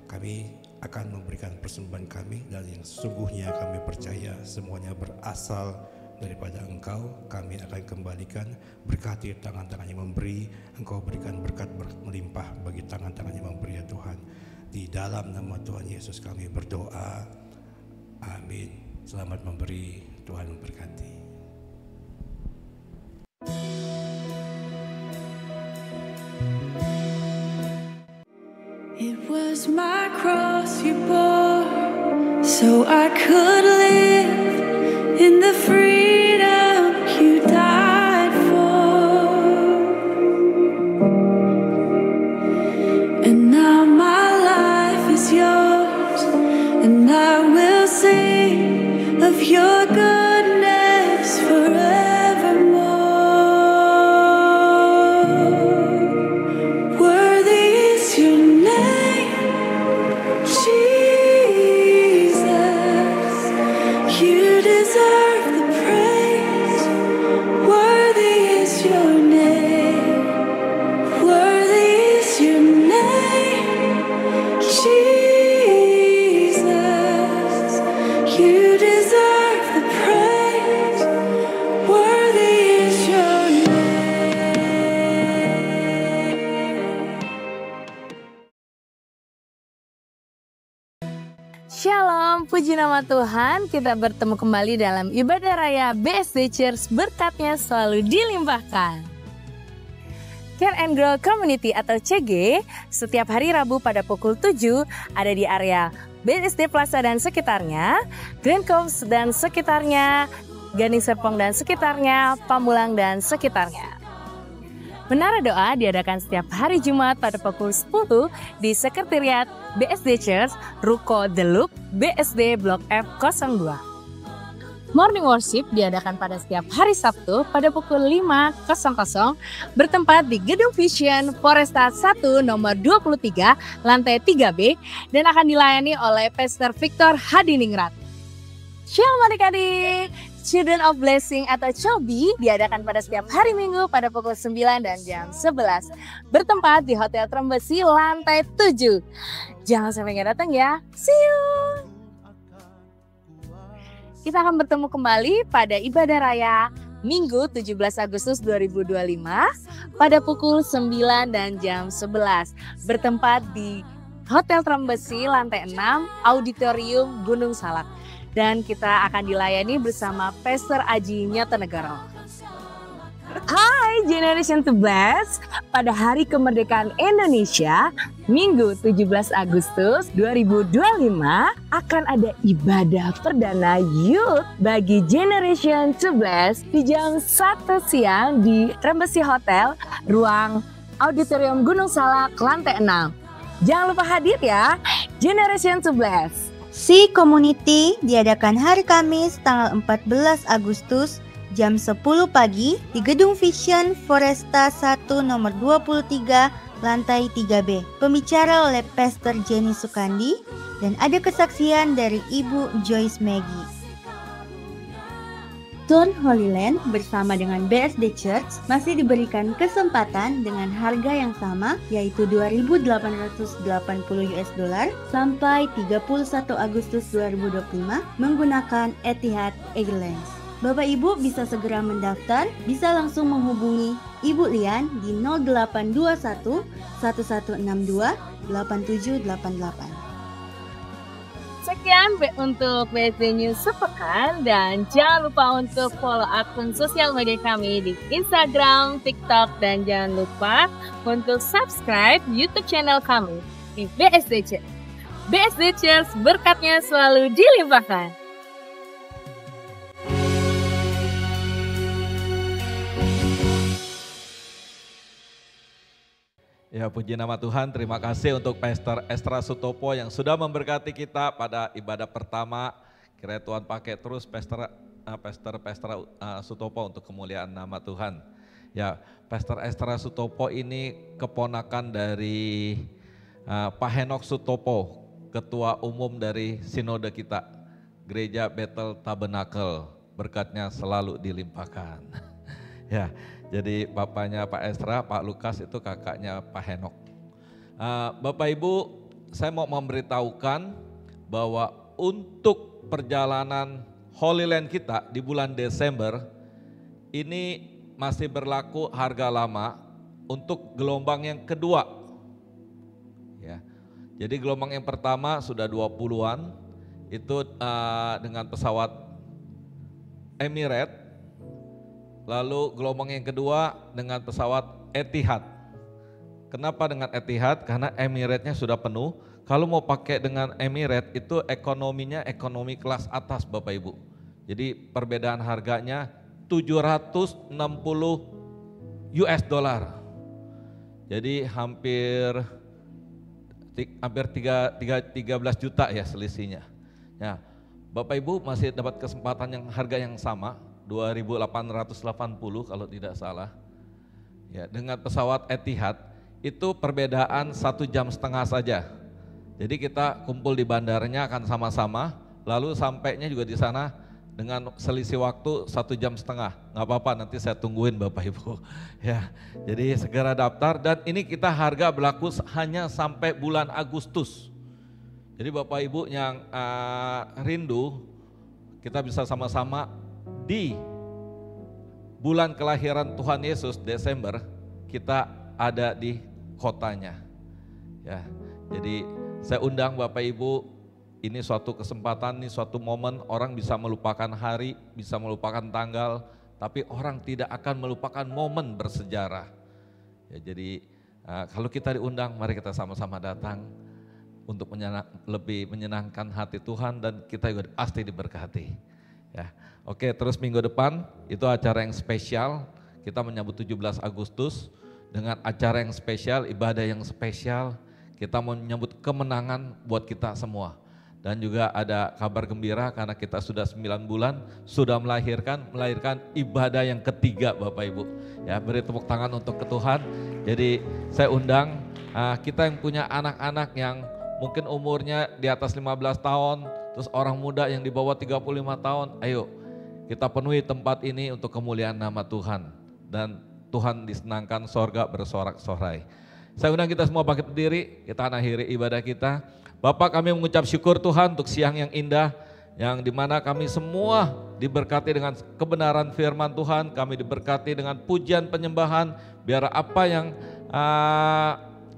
Kami akan memberikan persembahan kami, dan yang sesungguhnya kami percaya semuanya berasal daripada Engkau. Kami akan kembalikan. Berkati tangan-tangan yang memberi, Engkau berikan berkat melimpah bagi tangan-tangan yang memberi ya Tuhan. Di dalam nama Tuhan Yesus kami berdoa, amin. Selamat memberi, Tuhan memberkati. It was my cross you bore, so I could live in the freedom you died for. And now my life is yours, and I will sing of your goodness forevermore. Worthy is your name, Jesus. You deserve the praise. Worthy is your name. Worthy is your name, Jesus. You deserve the praise. Worthy is your name. Shalom, puji nama Tuhan. Kita bertemu kembali dalam ibadah raya BSD Church, berkatnya selalu dilimpahkan. Care and Grow Community atau CG setiap hari Rabu pada pukul 7 ada di area BSD Plaza dan sekitarnya, Grand Coast dan sekitarnya, Gading Serpong dan sekitarnya, Pamulang dan sekitarnya. Menara Doa diadakan setiap hari Jumat pada pukul 10 di Sekretariat BSD Church, Ruko The Loop, BSD Blok F02. Morning Worship diadakan pada setiap hari Sabtu pada pukul 5.00 bertempat di Gedung Vision Foresta 1 nomor 23 lantai 3B dan akan dilayani oleh Pastor Victor Hadiningrat. Shalom adik-adik, Children of Blessing atau CHOBI diadakan pada setiap hari Minggu pada pukul 9 dan jam 11 bertempat di Hotel Trembesi lantai 7. Jangan sampai nggak datang ya, see you! Kita akan bertemu kembali pada ibadah raya Minggu 17 Agustus 2025 pada pukul 9 dan jam 11 bertempat di Hotel Trembesi lantai 6 Auditorium Gunung Salak. Dan kita akan dilayani bersama Pastor Aji Nyotonegoro. Hai Generation to Bless, pada hari kemerdekaan Indonesia, Minggu 17 Agustus 2025 akan ada ibadah perdana youth bagi Generation to Bless di jam 1 siang di Trembesi Hotel, ruang Auditorium Gunung Salak, lantai 6. Jangan lupa hadir ya, Generation to Bless. Si Community diadakan hari Kamis tanggal 14 Agustus jam 10 pagi di Gedung Vision Foresta 1 nomor 23 lantai 3B. Pembicara oleh Pastor Jenny Sukandi dan ada kesaksian dari Ibu Joyce Maggie. Turn Holy Land bersama dengan BSD Church masih diberikan kesempatan dengan harga yang sama yaitu $2.880 sampai 31 Agustus 2025 menggunakan Etihad Airlines. Bapak Ibu bisa segera mendaftar, bisa langsung menghubungi Ibu Lian di 0821 1162 8788. Sekian untuk BSD News sepekan dan jangan lupa untuk follow akun sosial media kami di Instagram, TikTok dan jangan lupa untuk subscribe YouTube channel kami di BSD Church. BSD Church berkatnya selalu dilimpahkan. Ya, puji nama Tuhan, terima kasih untuk Pastor Estra Sutopo yang sudah memberkati kita pada ibadah pertama. Kiranya Tuhan pakai terus Pastor Sutopo untuk kemuliaan nama Tuhan. Ya, Pastor Estra Sutopo ini keponakan dari Pak Henok Sutopo, Ketua Umum dari Sinode kita, Gereja Bethel Tabernacle. Berkatnya selalu dilimpahkan. Ya. Jadi bapaknya Pak Estra, Pak Lukas itu kakaknya Pak Henok. Bapak Ibu, saya mau memberitahukan bahwa untuk perjalanan Holy Land kita di bulan Desember, ini masih berlaku harga lama untuk gelombang yang kedua. Ya. Jadi gelombang yang pertama sudah 20-an, itu dengan pesawat Emirates. Lalu gelombang yang kedua dengan pesawat Etihad. Kenapa dengan Etihad? Karena Emirates-nya sudah penuh. Kalau mau pakai dengan Emirates itu ekonominya ekonomi kelas atas Bapak Ibu. Jadi perbedaan harganya $760. Jadi hampir 13 juta ya selisihnya. Ya, Bapak Ibu masih dapat kesempatan yang harga yang sama. 2.880 kalau tidak salah. Ya, dengan pesawat Etihad itu perbedaan 1,5 jam saja. Jadi kita kumpul di bandaranya akan sama-sama, lalu sampainya juga di sana dengan selisih waktu 1,5 jam. Nggak apa-apa, nanti saya tungguin Bapak Ibu. Ya, jadi segera daftar dan ini kita harga berlaku hanya sampai bulan Agustus. Jadi Bapak Ibu yang rindu, kita bisa sama-sama di bulan kelahiran Tuhan Yesus Desember, kita ada di kotanya. Ya, jadi saya undang Bapak Ibu, ini suatu kesempatan, ini suatu momen orang bisa melupakan hari, bisa melupakan tanggal, tapi orang tidak akan melupakan momen bersejarah. Ya, jadi kalau kita diundang, mari kita sama-sama datang untuk lebih menyenangkan hati Tuhan dan kita juga pasti diberkati. Ya, oke, terus minggu depan itu acara yang spesial, kita menyambut 17 Agustus dengan acara yang spesial, ibadah yang spesial. Kita mau menyambut kemenangan buat kita semua. Dan juga ada kabar gembira karena kita sudah 9 bulan, sudah melahirkan ibadah yang ketiga Bapak Ibu. Ya, beri tepuk tangan untuk Tuhan. Jadi saya undang kita yang punya anak-anak yang mungkin umurnya di atas 15 tahun, terus orang muda yang di bawah 35 tahun, ayo kita penuhi tempat ini untuk kemuliaan nama Tuhan. Dan Tuhan disenangkan, sorga bersorak-sorai. Saya undang kita semua bangkit berdiri, kita akhiri ibadah kita. Bapak, kami mengucap syukur Tuhan untuk siang yang indah, yang dimana kami semua diberkati dengan kebenaran firman Tuhan, kami diberkati dengan pujian penyembahan, biar apa yang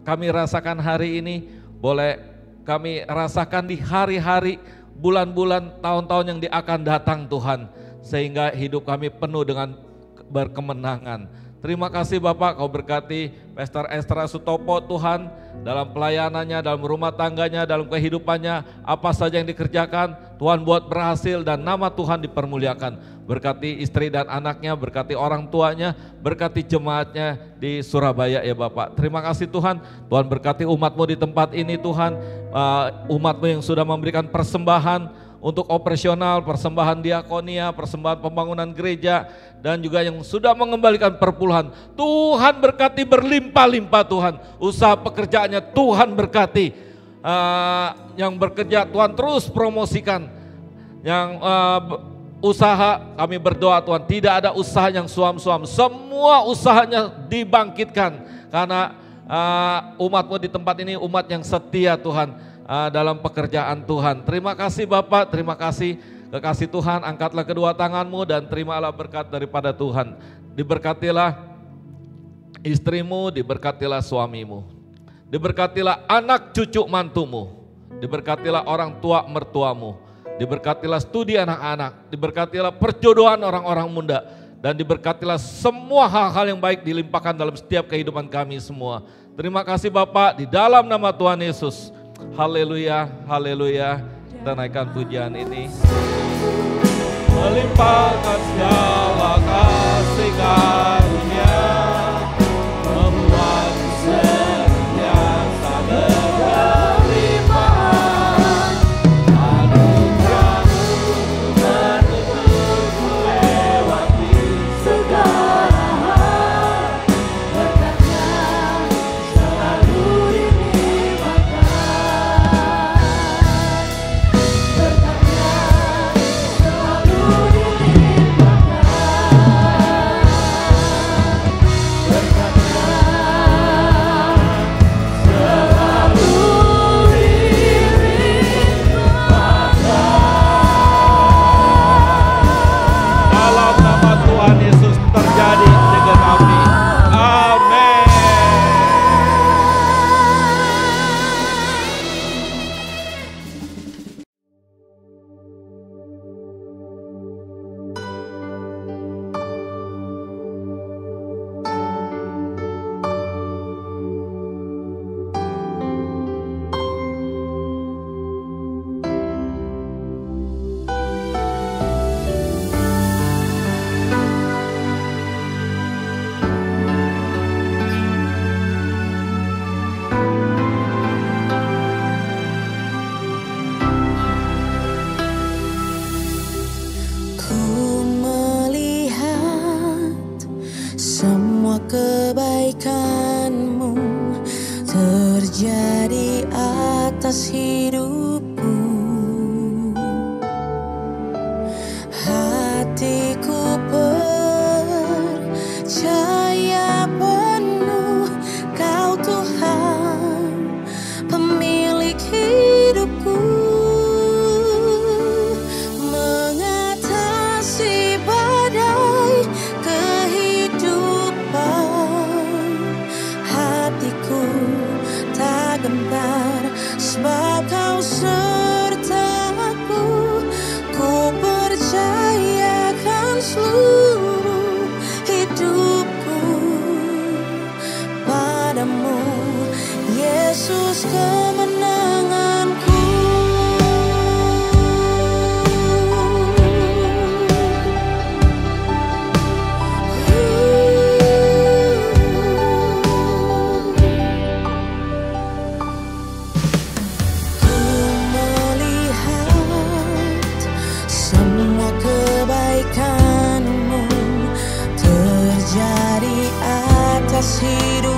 kami rasakan hari ini, boleh kami rasakan di hari-hari, bulan-bulan, tahun-tahun yang akan datang Tuhan, sehingga hidup kami penuh dengan berkemenangan. Terima kasih Bapak, Kau berkati Pastor Estra Sutopo Tuhan, dalam pelayanannya, dalam rumah tangganya, dalam kehidupannya, apa saja yang dikerjakan, Tuhan buat berhasil dan nama Tuhan dipermuliakan. Berkati istri dan anaknya, berkati orang tuanya, berkati jemaatnya di Surabaya ya Bapak. Terima kasih Tuhan, Tuhan berkati umat-Mu di tempat ini Tuhan, umat-Mu yang sudah memberikan persembahan untuk operasional, persembahan diakonia, persembahan pembangunan gereja, dan juga yang sudah mengembalikan perpuluhan. Tuhan berkati berlimpah-limpah Tuhan, usaha pekerjaannya Tuhan berkati, yang bekerja Tuhan terus promosikan, yang usaha kami berdoa Tuhan, tidak ada usaha yang suam-suam, semua usahanya dibangkitkan, karena umat-Mu di tempat ini umat yang setia Tuhan, dalam pekerjaan Tuhan. Terima kasih Bapak, terima kasih kekasih Tuhan, angkatlah kedua tangan-Mu dan terimalah berkat daripada Tuhan. Diberkatilah istrimu, diberkatilah suamimu, diberkatilah anak cucu mantumu, diberkatilah orang tua mertuamu, diberkatilah studi anak-anak, diberkatilah perjodohan orang-orang muda, dan diberkatilah semua hal-hal yang baik dilimpahkan dalam setiap kehidupan kami semua. Terima kasih Bapak, di dalam nama Tuhan Yesus. Haleluya, haleluya. Kita naikkan pujian ini. Melimpahkan segala kasih karunia, membuat senantiasa berlimpah. Anugerah-Mu menuntutku lewati segala hal, berkat-Nya selalu dilimpahkan. kebaikan-Mu terjadi atas hidupku. Hatiku percaya penuh Kau Tuhan, pemilik hidupku. Mengatasi badai kehidupan, hatiku tak gentar sebab Kau sertaku. Ku percayakan seluruh hidupku padamu, Yesus kemenanganku. hidup